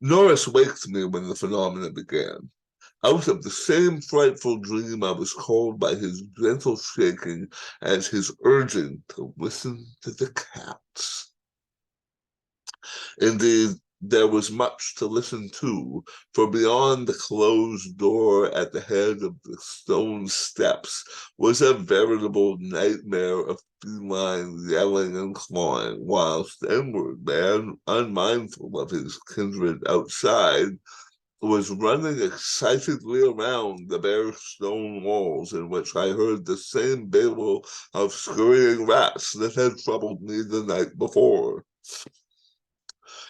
Norris waked me when the phenomenon began. Out of the same frightful dream, I was called by his gentle shaking as his urging to listen to the cats. Indeed, there was much to listen to, for beyond the closed door at the head of the stone steps was a veritable nightmare of feline yelling and clawing, whilst the inward man, unmindful of his kindred outside, was running excitedly around the bare stone walls in which I heard the same babel of scurrying rats that had troubled me the night before.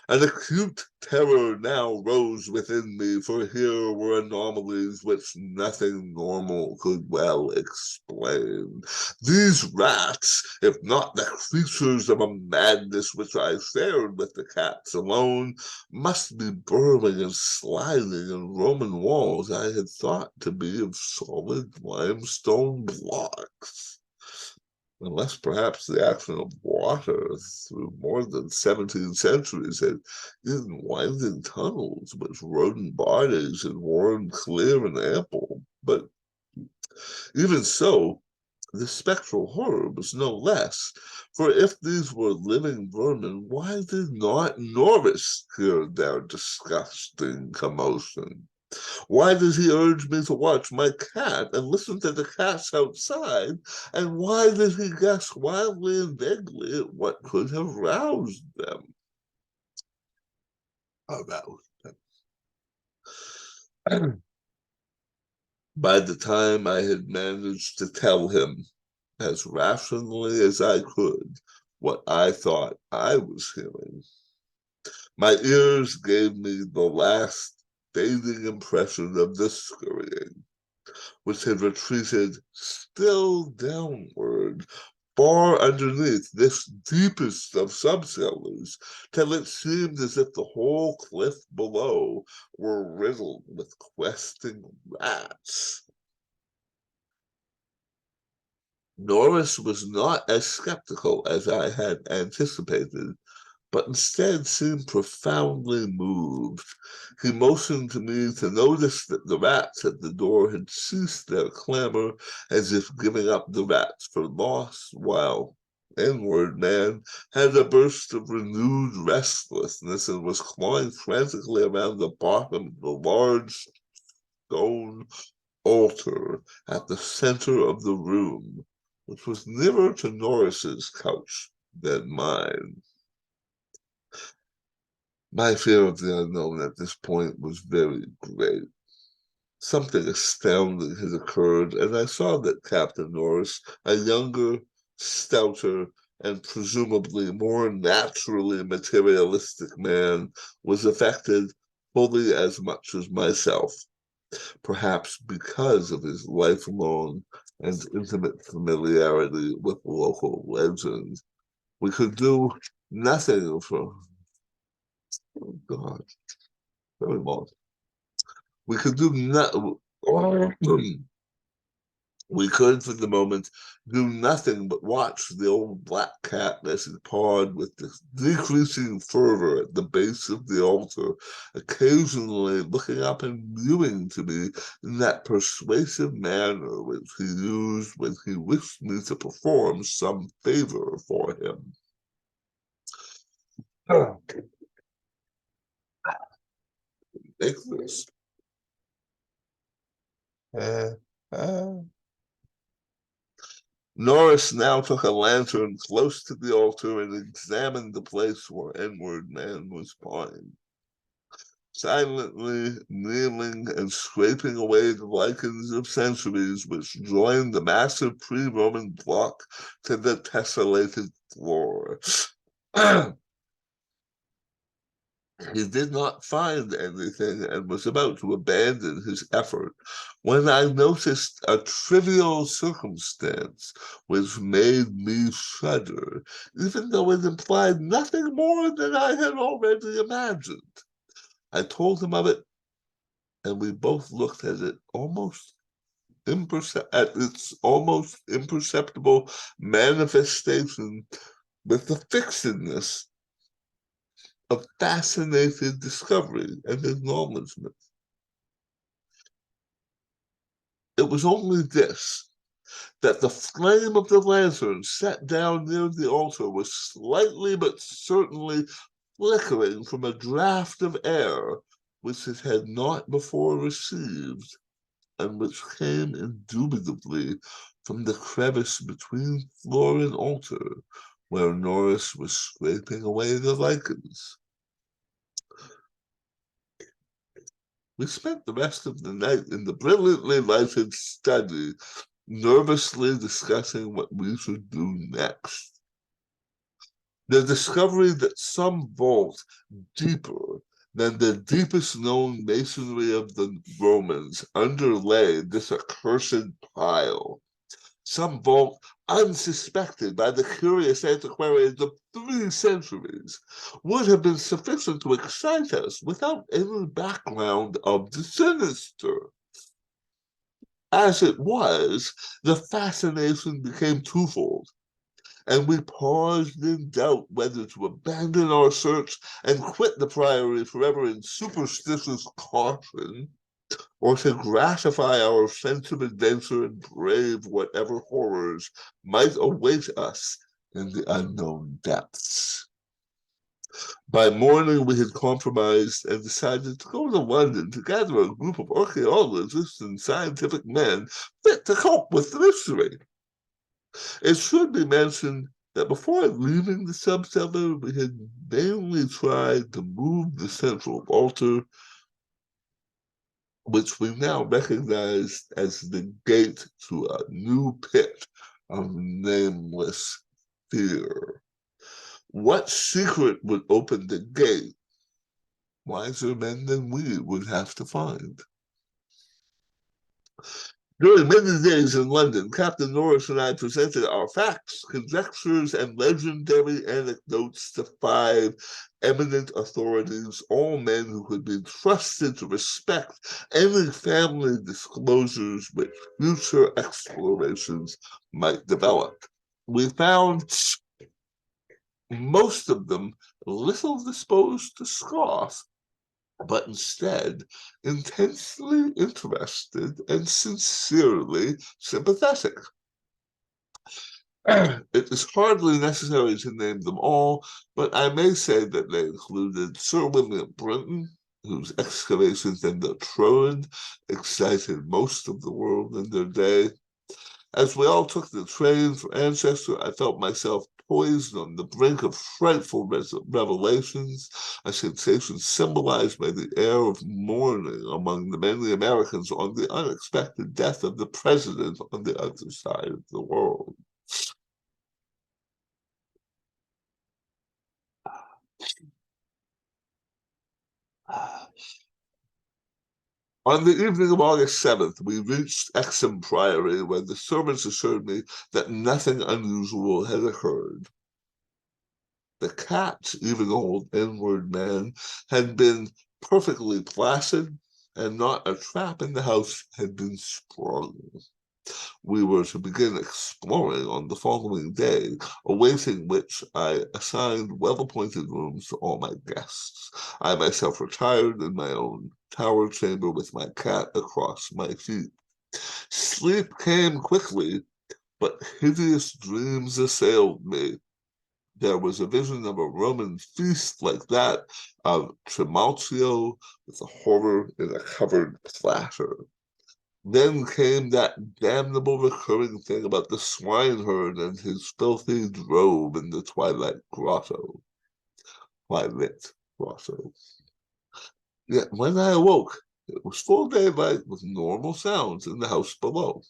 An acute terror now rose within me, for here were anomalies which nothing normal could well explain. These rats, if not the creatures of a madness which I shared with the cats alone, must be burrowing and sliding in Roman walls I had thought to be of solid limestone blocks. Unless perhaps the action of water through more than 17 centuries had eaten winding tunnels which rodent bodies had worn clear and ample. But even so, the spectral horror was no less, for if these were living vermin, why did not Norris hear their disgusting commotion? Why did he urge me to watch my cat and listen to the cats outside? And why did he guess wildly and vaguely at what could have roused them? Aroused them. By the time I had managed to tell him, as rationally as I could, what I thought I was hearing, my ears gave me the last fading impression of the scurrying, which had retreated still downward, far underneath this deepest of subcellars, till it seemed as if the whole cliff below were riddled with questing rats. Norris was not as skeptical as I had anticipated, but instead seemed profoundly moved. He motioned to me to notice that the rats at the door had ceased their clamor, as if giving up the rats for lost, while inward man had a burst of renewed restlessness and was clawing frantically around the bottom of the large stone altar at the center of the room, which was nearer to Norris's couch than mine. My fear of the unknown at this point was very great. Something astounding had occurred, and I saw that Captain Norris, a younger, stouter, and presumably more naturally materialistic man, was affected fully as much as myself, perhaps because of his lifelong and intimate familiarity with local legends. We could do nothing for, oh God, very long. We could do nothing. We could, for the moment, do nothing but watch the old black cat as he pawed with decreasing fervor at the base of the altar, occasionally looking up and mewing to me in that persuasive manner which he used when he wished me to perform some favor for him. Make this. Norris now took a lantern close to the altar and examined the place where N-word man was pawing. Silently kneeling and scraping away the lichens of centuries which joined the massive pre-Roman block to the tessellated floor. He did not find anything and was about to abandon his effort when I noticed a trivial circumstance which made me shudder, even though it implied nothing more than I had already imagined. I told him of it, and we both looked at it at its almost imperceptible manifestation with the fixedness of fascinated discovery and acknowledgement. It was only this, that the flame of the lantern set down near the altar was slightly but certainly flickering from a draft of air which it had not before received, and which came indubitably from the crevice between floor and altar, where Norris was scraping away the lichens. We spent the rest of the night in the brilliantly lighted study, nervously discussing what we should do next. The discovery that some vault deeper than the deepest known masonry of the Romans underlay this accursed pile. Some vault unsuspected by the curious antiquarians of 3 centuries would have been sufficient to excite us without any background of the sinister. As it was, the fascination became twofold, and we paused in doubt whether to abandon our search and quit the priory forever in superstitious caution, or to gratify our sense of adventure and brave whatever horrors might await us in the unknown depths. By morning, we had compromised and decided to go to London to gather a group of archaeologists and scientific men fit to cope with the mystery. It should be mentioned that before leaving the subcellar, we had vainly tried to move the central altar, which we now recognized as the gate to a new pit of nameless fear. What secret would open the gate? Wiser men than we would have to find. During many days in London, Captain Norris and I presented our facts, conjectures, and legendary anecdotes to 5 eminent authorities, all men who could be trusted to respect any family disclosures which future explorations might develop. We found most of them little disposed to scoff, but instead intensely interested and sincerely sympathetic. It is hardly necessary to name them all, but I may say that they included Sir William Brinton, whose excavations in the Florid excited most of the world in their day. As we all took the train for Manchester, I felt myself poised on the brink of frightful revelations, a sensation symbolized by the air of mourning among the many Americans on the unexpected death of the president on the other side of the world. On the evening of August 7th, we reached Exham Priory, where the servants assured me that nothing unusual had occurred. The cat, even old N-word man, had been perfectly placid, and not a trap in the house had been sprung. We were to begin exploring on the following day, awaiting which I assigned well-appointed rooms to all my guests. I myself retired in my own tower chamber with my cat across my feet. Sleep came quickly, but hideous dreams assailed me. There was a vision of a Roman feast like that of Trimalchio with a horror in a covered platter. Then came that damnable recurring thing about the swineherd and his filthy drove in the twilight grotto. Yet when I awoke, it was full daylight with normal sounds in the house below.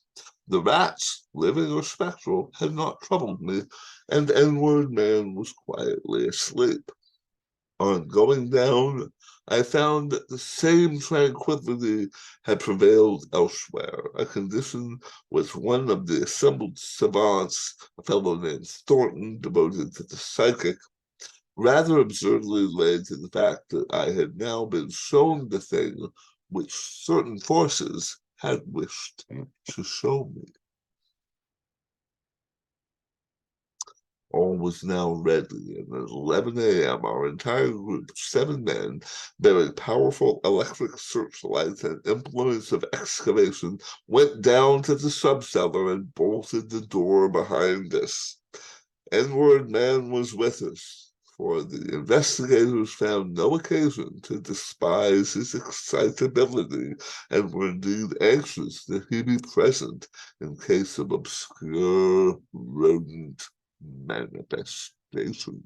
The rats, living or spectral, had not troubled me, and N-word man was quietly asleep. On going down, I found that the same tranquility had prevailed elsewhere, a condition which one of the assembled savants, a fellow named Thornton, devoted to the psychic, rather absurdly laid to the fact that I had now been shown the thing which certain forces had wished to show me. All was now ready, and at 11 a.m., our entire group, 7 men, bearing powerful electric searchlights and implements of excavation, went down to the subcellar and bolted the door behind us. N-word man was with us, for the investigators found no occasion to despise his excitability and were indeed anxious that he be present in case of obscure rodent manifestations.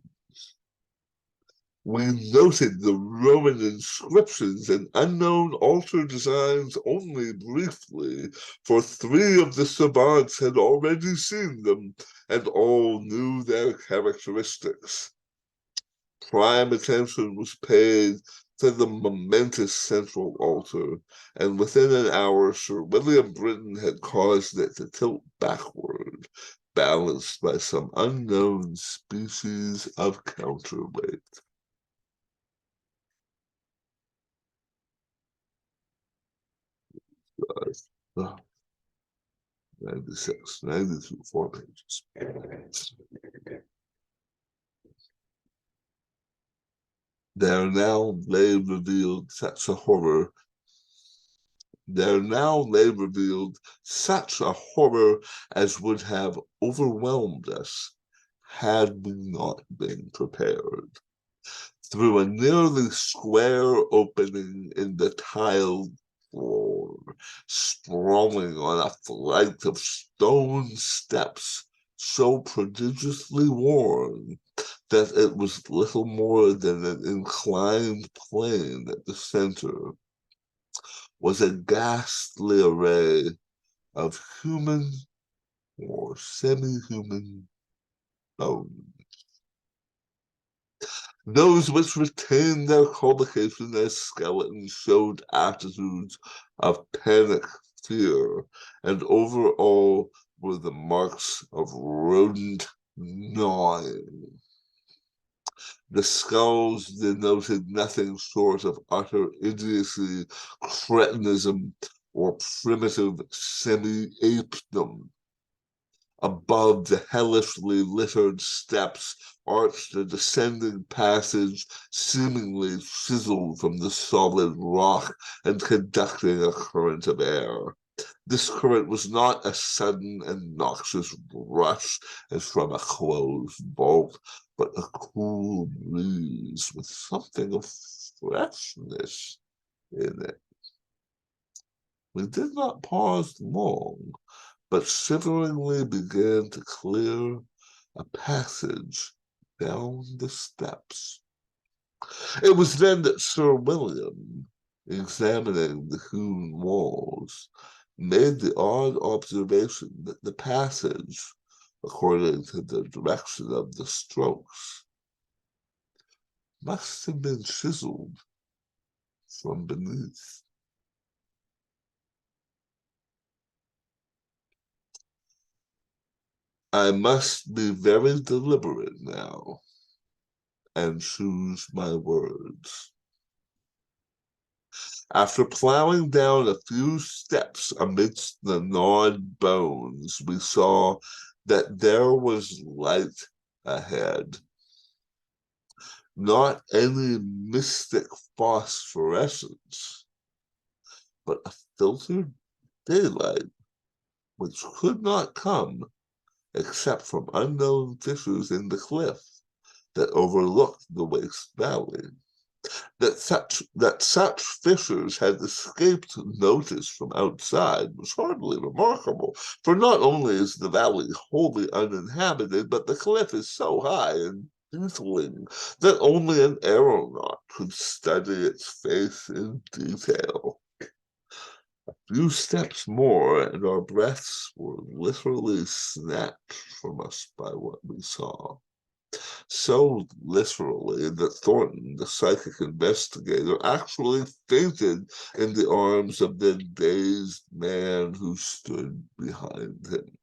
We noted the Roman inscriptions and unknown altar designs only briefly, for 3 of the savants had already seen them, and all knew their characteristics. Prime attention was paid to the momentous central altar, and within an hour Sir William Britton had caused it to tilt backward, balanced by some unknown species of counterweight. 96, 92, 4 pages. There now lay revealed such a horror. There now lay revealed such a horror as would have overwhelmed us had we not been prepared. Through a nearly square opening in the tiled floor, sprawling on a flight of stone steps so prodigiously worn that it was little more than an inclined plane at the center, was a ghastly array of human or semi-human bones. Those which retained their collocation as skeletons showed attitudes of panic, fear, and over all were the marks of rodent gnawing. The skulls denoted nothing short of utter idiocy, cretinism, or primitive semi-apedom. Above the hellishly littered steps arched a descending passage seemingly chiseled from the solid rock and conducting a current of air. This current was not a sudden and noxious rush as from a closed vault, but a cool breeze with something of freshness in it. We did not pause long, but shiveringly began to clear a passage down the steps. It was then that Sir William, examining the hewn walls, made the odd observation that the passage, according to the direction of the strokes, must have been chiseled from beneath. I must be very deliberate now and choose my words. After plowing down a few steps amidst the gnawed bones, we saw that there was light ahead. Not any mystic phosphorescence, but a filtered daylight which could not come except from unknown fissures in the cliff that overlooked the waste valley. That such fissures had escaped notice from outside was hardly remarkable, for not only is the valley wholly uninhabited, but the cliff is so high and beetling that only an aeronaut could study its face in detail. A few steps more, and our breaths were literally snatched from us by what we saw. So literally that Thornton, the psychic investigator, actually fainted in the arms of the dazed man who stood behind him.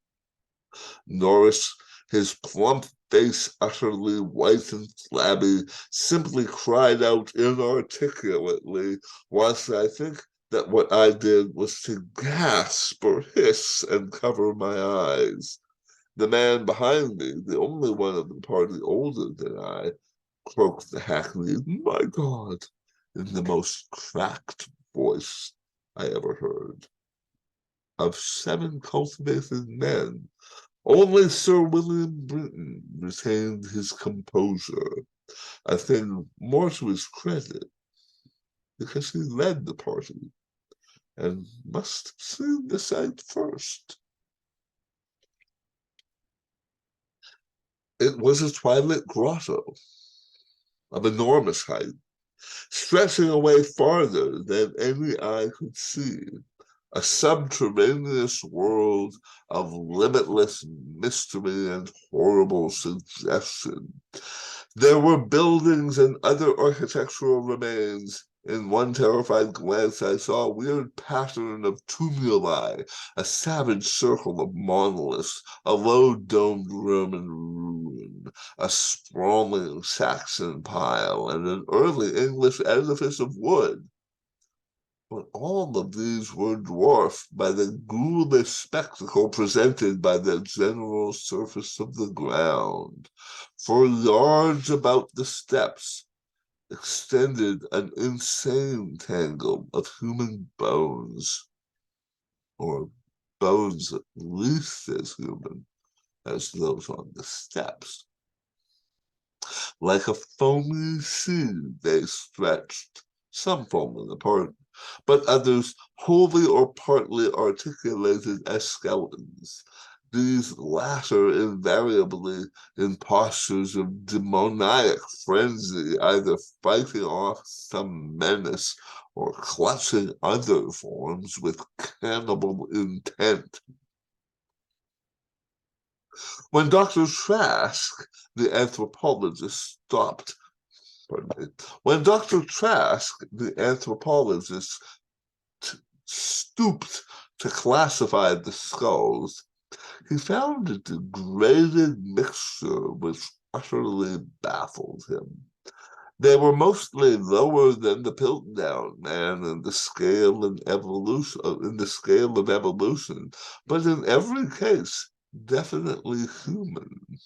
Norris, his plump face utterly white and flabby, simply cried out inarticulately, whilst I think that what I did was to gasp or hiss and cover my eyes. The man behind me, the only one of the party older than I, croaked the hackneyed, "My God," in the most cracked voice I ever heard. Of 7 cultivated men, only Sir William Britton retained his composure, a thing more to his credit, because he led the party and must have seen the sight first. It was a twilight grotto of enormous height, stretching away farther than any eye could see, a subterraneous world of limitless mystery and horrible suggestion. There were buildings and other architectural remains. In one terrified glance, I saw a weird pattern of tumuli, a savage circle of monoliths, a low-domed Roman ruin, a sprawling Saxon pile, and an early English edifice of wood. But all of these were dwarfed by the ghoulish spectacle presented by the general surface of the ground. For yards about the steps extended an insane tangle of human bones, or bones at least as human as those on the steps. Like a foamy sea, they stretched, some falling apart, but others wholly or partly articulated as skeletons. These latter invariably in postures of demoniac frenzy, either fighting off some menace or clutching other forms with cannibal intent. When Dr. Trask, the anthropologist, when Dr. Trask, the anthropologist, stooped to classify the skulls, he found a degraded mixture which utterly baffled him. They were mostly lower than the Piltdown man in the scale of evolution, but in every case definitely human.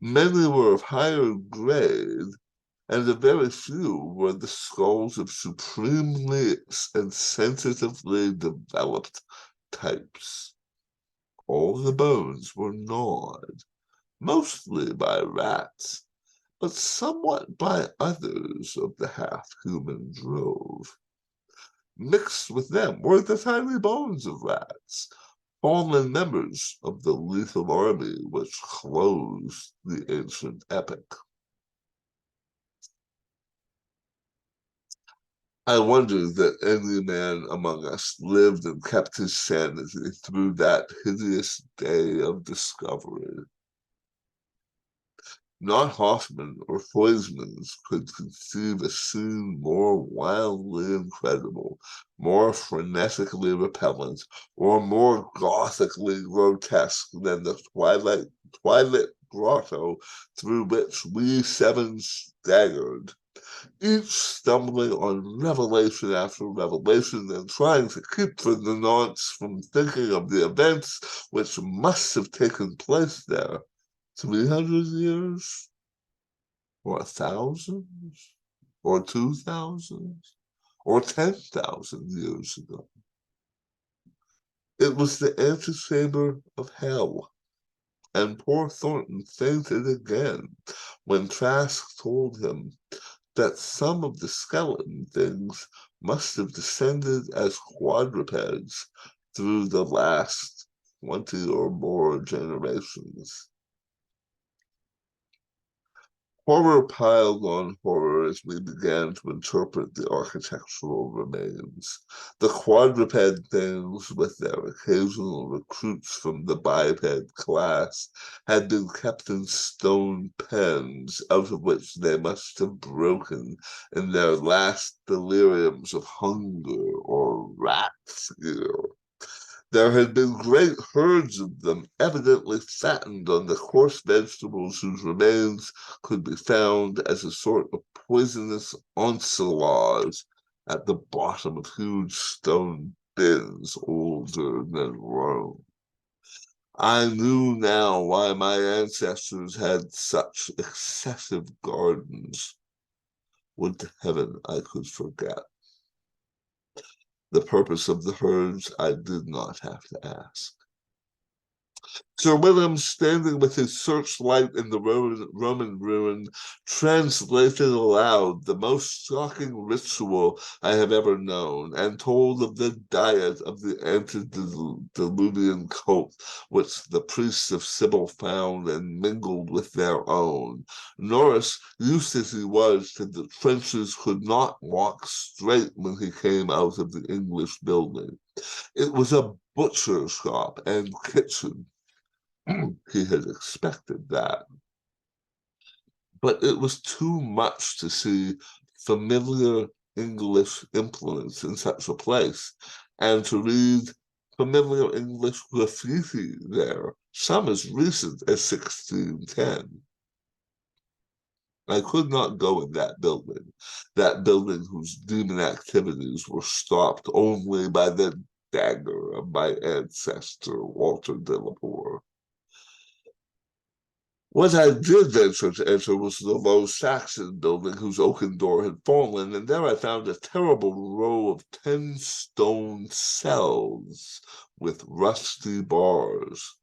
Many were of higher grade, and a very few were the skulls of supremely and sensitively developed types. All the bones were gnawed, mostly by rats, but somewhat by others of the half-human drove. Mixed with them were the tiny bones of rats, fallen members of the lethal army which closed the ancient epic. I wonder that any man among us lived and kept his sanity through that hideous day of discovery. Not Hoffman or Huysmans could conceive a scene more wildly incredible, more frenetically repellent, or more gothically grotesque than the twilight grotto through which we seven staggered, each stumbling on revelation after revelation and trying to keep the nonce from thinking of the events which must have taken place there 300 years, or 1,000, or 2,000, or 10,000 years ago. It was the antechamber of hell, and poor Thornton fainted again when Trask told him that some of the skeleton things must have descended as quadrupeds through the last 20 or more generations. Horror piled on horror as we began to interpret the architectural remains. The quadruped things, with their occasional recruits from the biped class, had been kept in stone pens, out of which they must have broken in their last deliriums of hunger or rat fear. There had been great herds of them, evidently fattened on the coarse vegetables whose remains could be found as a sort of poisonous ensilage at the bottom of huge stone bins older than Rome. I knew now why my ancestors had such excessive gardens. Would to heaven I could forget. The purpose of the herds I did not have to ask. Sir William, standing with his searchlight in the Roman ruin, translated aloud the most shocking ritual I have ever known, and told of the diet of the antediluvian cult, which the priests of Sibyl found and mingled with their own. Norris, used as he was to the trenches, could not walk straight when he came out of the English building. It was a butcher shop and kitchen. He had expected that. But it was too much to see familiar English implements in such a place, and to read familiar English graffiti there, some as recent as 1610. I could not go in that building whose demon activities were stopped only by the dagger of my ancestor, Walter de la Poor. What I did venture to enter was the low Saxon building whose oaken door had fallen, and there I found a terrible row of 10 stone cells with rusty bars.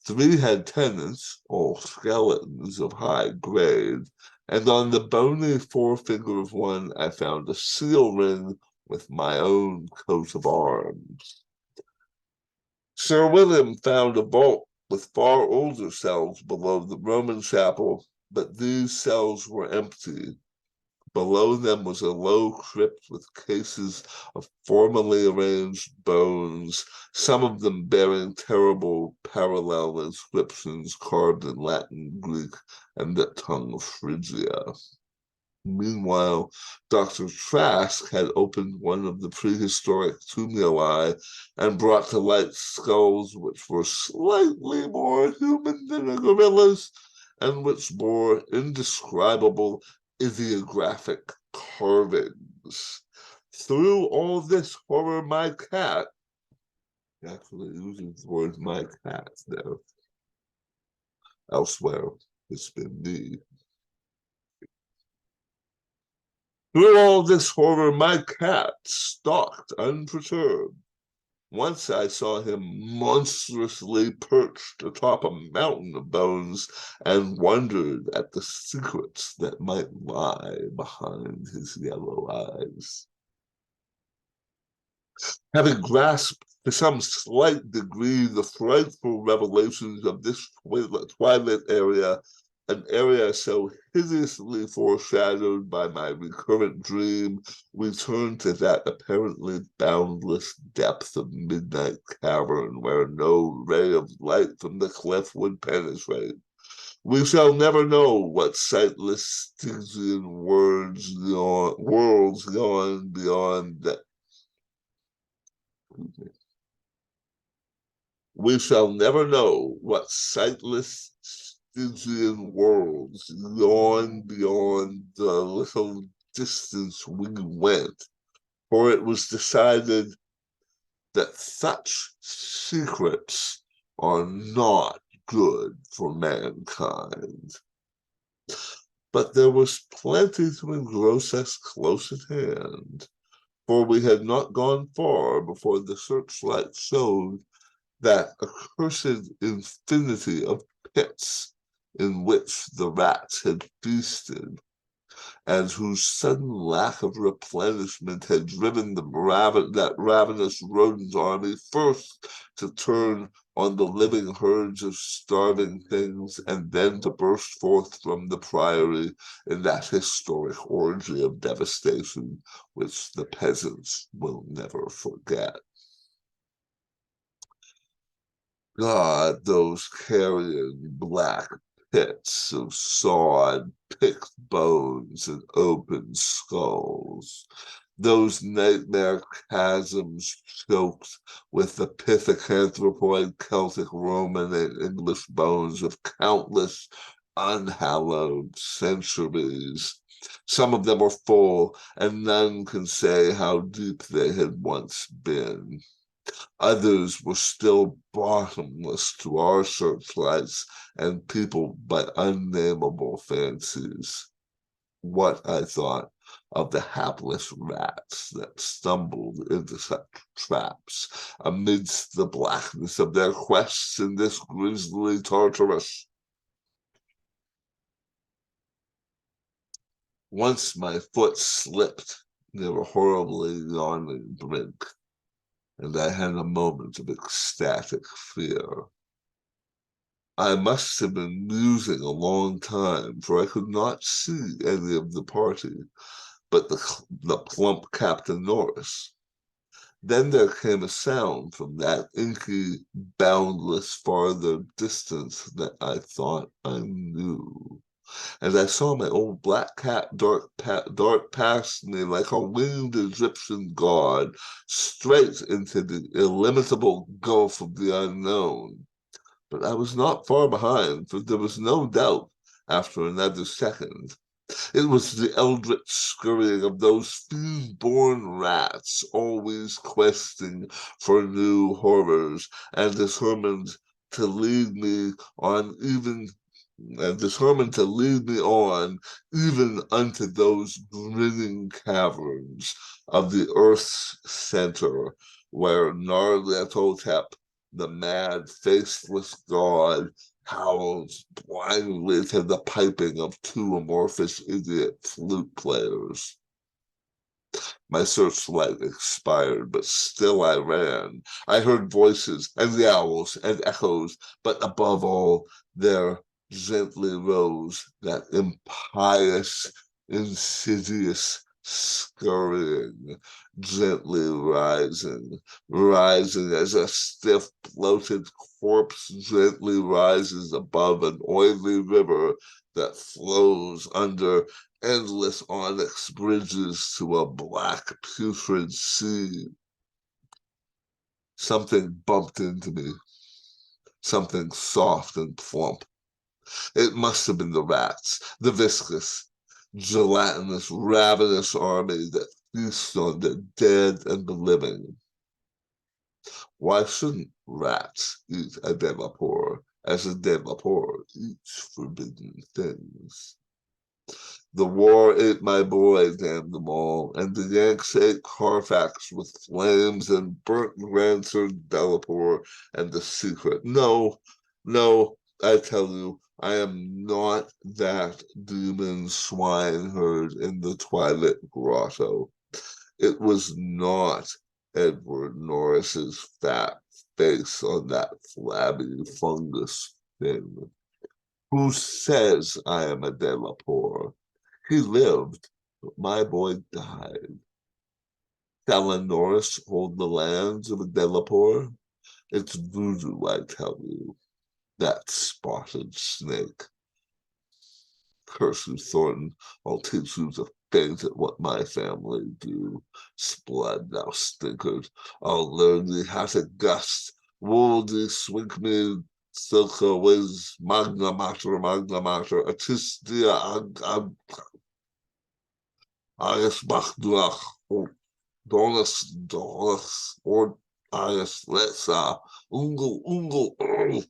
3 had tenants, all skeletons of high grade, and on the bony forefinger of one I found a seal ring with my own coat of arms. Sir William found a vault with far older cells below the Roman chapel, but these cells were empty. Below them was a low crypt with cases of formally arranged bones, some of them bearing terrible parallel inscriptions carved in Latin, Greek, and the tongue of Phrygia. Meanwhile, Dr. Trask had opened one of the prehistoric tumuli and brought to light skulls which were slightly more human than a gorilla's, and which bore indescribable ideographic carvings. Through all this horror, my cat, actually using the word my cat there, elsewhere it's been me. Through all this horror, my cat stalked unperturbed. Once I saw him monstrously perched atop a mountain of bones and wondered at the secrets that might lie behind his yellow eyes. Having grasped To some slight degree, the frightful revelations of this twilight area, an area so hideously foreshadowed by my recurrent dream, return to that apparently boundless depth of midnight cavern where no ray of light from the cliff would penetrate. We shall never know what sightless Stygian worlds yawn beyond that. We shall never know what sightless Stygian worlds yawn beyond the little distance we went, for it was decided that such secrets are not good for mankind. But there was plenty to engross us close at hand, for we had not gone far before the searchlight showed that accursed infinity of pits in which the rats had feasted, and whose sudden lack of replenishment had driven that ravenous rodent army first to turn on the living herds of starving things, and then to burst forth from the priory in that historic orgy of devastation which the peasants will never forget. God, those carrion black pits of sawed, picked bones and open skulls. Those nightmare chasms choked with the pithecanthropoid Celtic, Roman, and English bones of countless unhallowed centuries. Some of them are full, and none can say how deep they had once been. Others were still bottomless to our searchlights and peopled by unnameable fancies. What, I thought, of the hapless rats that stumbled into such traps amidst the blackness of their quests in this grisly Tartarus? Once my foot slipped near a horribly yawning brink, and I had a moment of ecstatic fear. I must have been musing a long time, for I could not see any of the party but the plump Captain Norris. Then there came a sound from that inky, boundless farther distance that I thought I knew. And I saw my old black cat dart past me like a winged Egyptian god, straight into the illimitable gulf of the unknown. But I was not far behind, for there was no doubt, after another second, it was the eldritch scurrying of those fiend-born rats, always questing for new horrors, and to lead me on even determined to lead me on even unto those grinning caverns of the earth's center, where Nyarlathotep, the mad, faceless god, howls blindly to the piping of two amorphous idiot flute players. My searchlight expired, but still I ran. I heard voices and yowls and echoes, but above all, there gently rose that impious, insidious scurrying, gently rising as a stiff, bloated corpse gently rises above an oily river that flows under endless onyx bridges to a black, putrid sea. Something bumped into me, something soft and plump. It must have been the rats, the viscous, gelatinous, ravenous army that feasts on the dead and the living. Why shouldn't rats eat a devapor as a devapor eats forbidden things? The war ate my boy, damn them all, and the Yanks ate Carfax with flames and burnt Ransard Delapore and the secret. No, no, I tell you, I am not that demon swineherd in the Twilight Grotto. It was not Edward Norris's fat face on that flabby fungus thing. Who says I am a Delapour? He lived, but my boy died. Shall Norris hold the lands of a Delapour? It's voodoo, I tell you. That spotted snake. Curse you, Thornton. I'll teach you to faint at what my family do. Splud, thou stinkard. I'll learn thee how to gust. Wool thee swink me silka whiz, magna mater, atis dia agas bachduach, or donus, or agas letsa, ungle.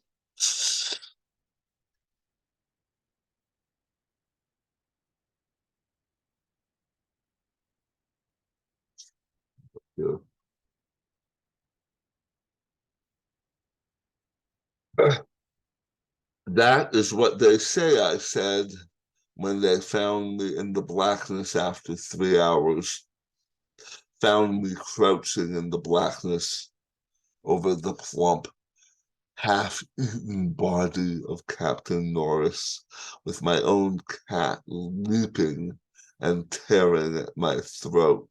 Yeah. That is what they say, I said, when they found me in the blackness after 3 hours, found me crouching in the blackness over the plump, half-eaten body of Captain Norris, with my own cat leaping and tearing at my throat.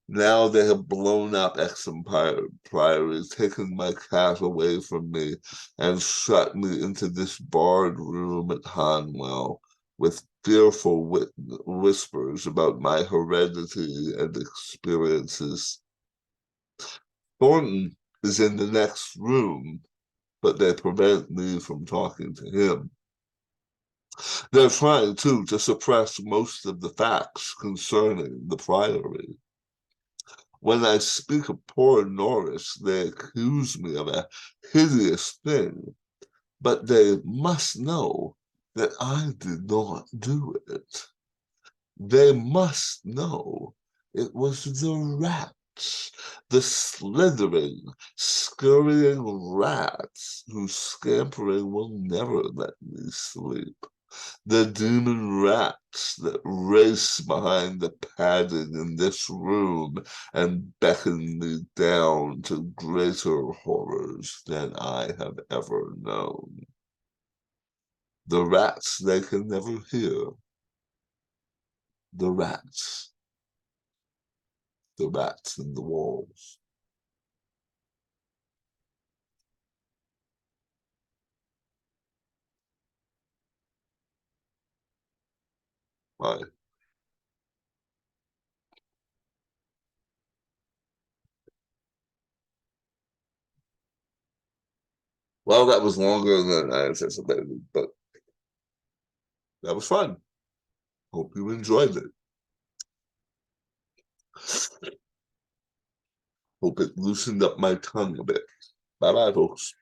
Now they have blown up Exham Priory, taken my cat away from me, and shut me into this barred room at Hanwell with fearful whispers about my heredity and experiences. Thornton is in the next room, but they prevent me from talking to him. They're trying, too, to suppress most of the facts concerning the Priory. When I speak of poor Norris, they accuse me of a hideous thing, but they must know that I did not do it. They must know it was the rats, the slithering, scurrying rats whose scampering will never let me sleep. The demon rats that race behind the padding in this room and beckon me down to greater horrors than I have ever known. The rats they can never hear. The rats. The rats in the walls. Why? Well, that was longer than I anticipated, but that was fun. Hope you enjoyed it. Hope it loosened up my tongue a bit. Bye bye, folks.